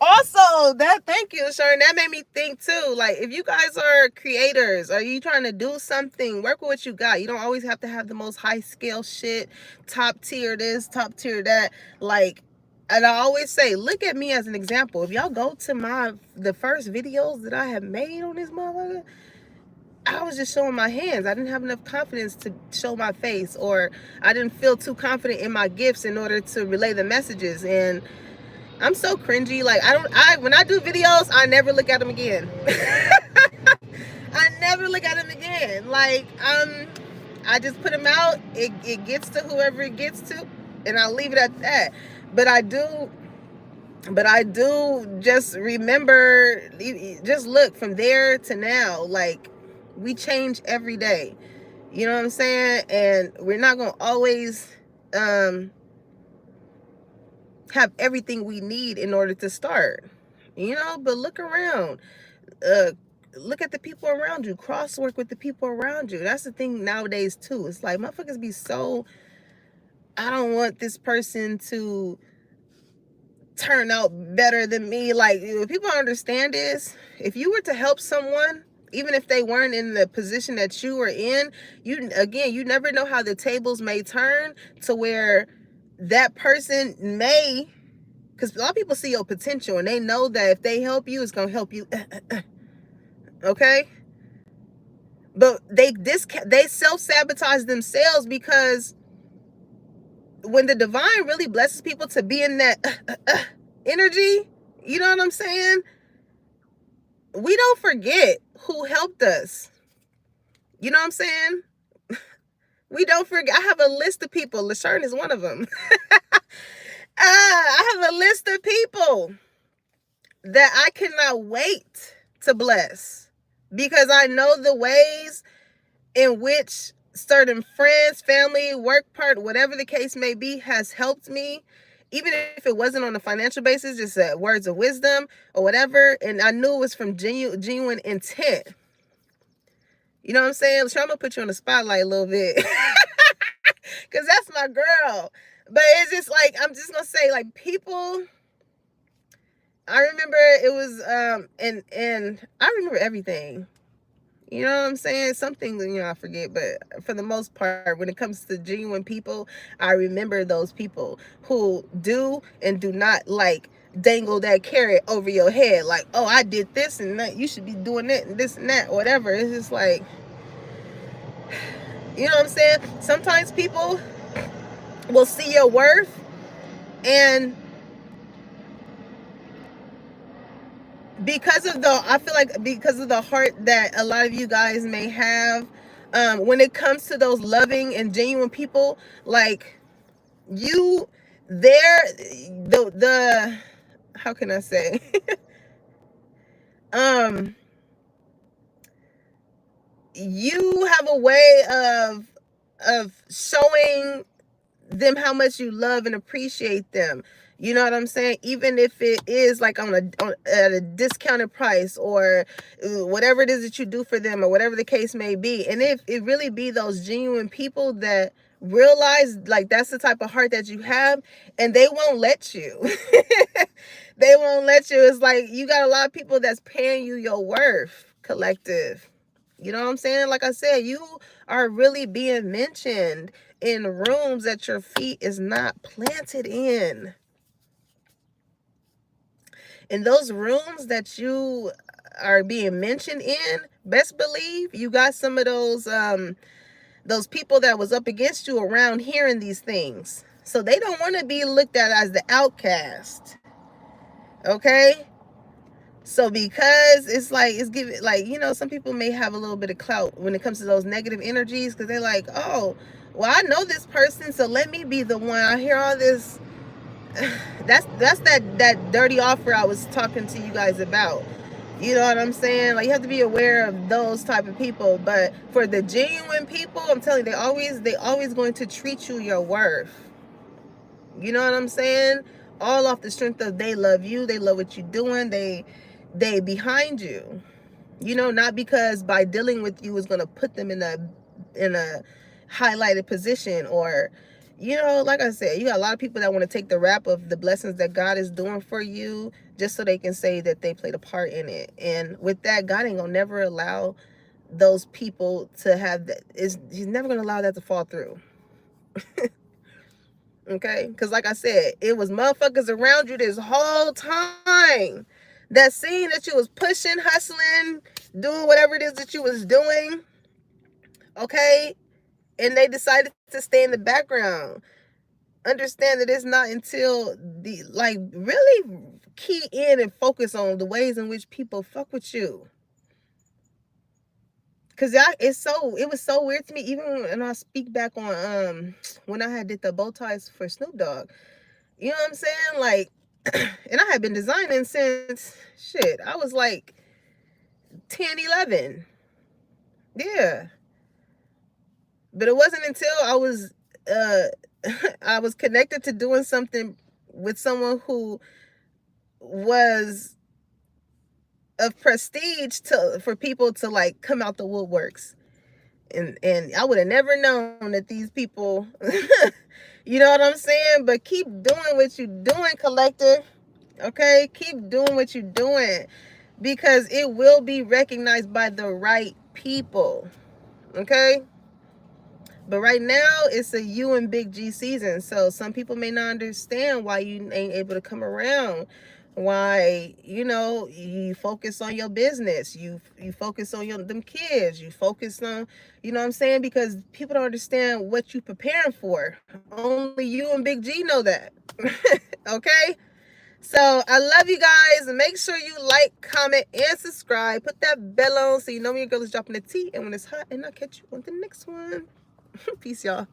S1: Also, thank you, Sharon. That made me think too. Like, if you guys are creators, are you trying to do something? Work with what you got. You don't always have to have the most high scale shit, top tier this, top tier that. Like, and I always say, look at me as an example. If y'all go to the first videos that I have made on this motherfucker, I was just showing my hands. I didn't have enough confidence to show my face, or I didn't feel too confident in my gifts in order to relay the messages. And I'm so cringy. Like, when I do videos, I never look at them again. I never look at them again. Like, I just put them out. It gets to whoever it gets to, and I'll leave it at that. But I do just remember, just look from there to now. Like, we change every day. You know what I'm saying? And we're not going to always have everything we need in order to start. You know, but look around. Look at the people around you. Crosswork with the people around you. That's the thing nowadays too. It's like, motherfuckers be so, I don't want this person to turn out better than me. Like, people understand this. If you were to help someone, even if they weren't in the position that you were in, you never know how the tables may turn to where that person may, because a lot of people see your potential and they know that if they help you, it's going to help you. Okay? But they self-sabotage themselves, because when the divine really blesses people to be in that energy, you know what I'm saying? We don't forget who helped us. You know what I'm saying? We don't forget. I have a list of people. LaShawn is one of them. I have a list of people that I cannot wait to bless, because I know the ways in which certain friends, family, work part, whatever the case may be, has helped me, even if it wasn't on a financial basis, just words of wisdom or whatever. And I knew it was from genuine intent. You know what I'm saying? I'm gonna put you on the spotlight a little bit, because that's my girl. But it's just like, I'm just gonna say, like, people, I remember it was and I remember everything. You know what I'm saying? Some things, I forget, but for the most part, when it comes to genuine people, I remember those people who do and do not, like, dangle that carrot over your head, like, oh, I did this and that, you should be doing it and this and that, whatever. It's just like, you know what I'm saying? Sometimes people will see your worth, and I feel like because of the heart that a lot of you guys may have, when it comes to those loving and genuine people, like, the how can I say? You have a way of showing them how much you love and appreciate them. You know what I'm saying? Even if it is like at a discounted price, or whatever it is that you do for them, or whatever the case may be. And if it really be those genuine people that realize, like, that's the type of heart that you have, and they won't let you. They won't let you. It's like, you got a lot of people that's paying you your worth, collective. You know what I'm saying? Like I said, you are really being mentioned in rooms that your feet is not planted in. In those rooms that you are being mentioned in, best believe you got some of those those people that was up against you around hearing these things. So they don't want to be looked at as the outcast. Okay? So because it's like, it's giving, like, you know, some people may have a little bit of clout when it comes to those negative energies, because they're like, oh, well, I know this person, so let me be the one. I hear all this. That's that dirty offer I was talking to you guys about. You know what I'm saying? Like, you have to be aware of those type of people. But for the genuine people, I'm telling you, they always going to treat you your worth. You know what I'm saying? All off the strength of they love you, they love what you're doing, they behind you. You know, not because by dealing with you is gonna put them in a highlighted position, or, you know, like I said, you got a lot of people that want to take the rap of the blessings that God is doing for you just so they can say that they played a part in it. And with that, God ain't gonna never allow those people to have that. He's never gonna allow that to fall through. Okay, because like I said, it was motherfuckers around you this whole time that seen that you was pushing, hustling, doing whatever it is that you was doing. Okay, and they decided to stay in the background. Understand that it's not until the, like, really key in and focus on the ways in which people fuck with you. Cause it was so weird to me, even when I speak back on when I had did the bow ties for Snoop Dogg. You know what I'm saying? Like, and I had been designing since shit. I was like 10, 11. Yeah. But it wasn't until I was I was connected to doing something with someone who was of prestige for people to like come out the woodworks. And I would have never known that these people you know what I'm saying? But keep doing what you're doing, collector. Okay? Keep doing what you're doing, because it will be recognized by the right people. Okay? But right now, it's a you and Big G season. So some people may not understand why you ain't able to come around. Why, you know, you focus on your business. You focus on them kids. You focus on, you know what I'm saying? Because people don't understand what you preparing for. Only you and Big G know that. Okay? So I love you guys. Make sure you like, comment, and subscribe. Put that bell on so you know when your girl is dropping the tea and when it's hot. And I'll catch you on the next one. Peace, y'all.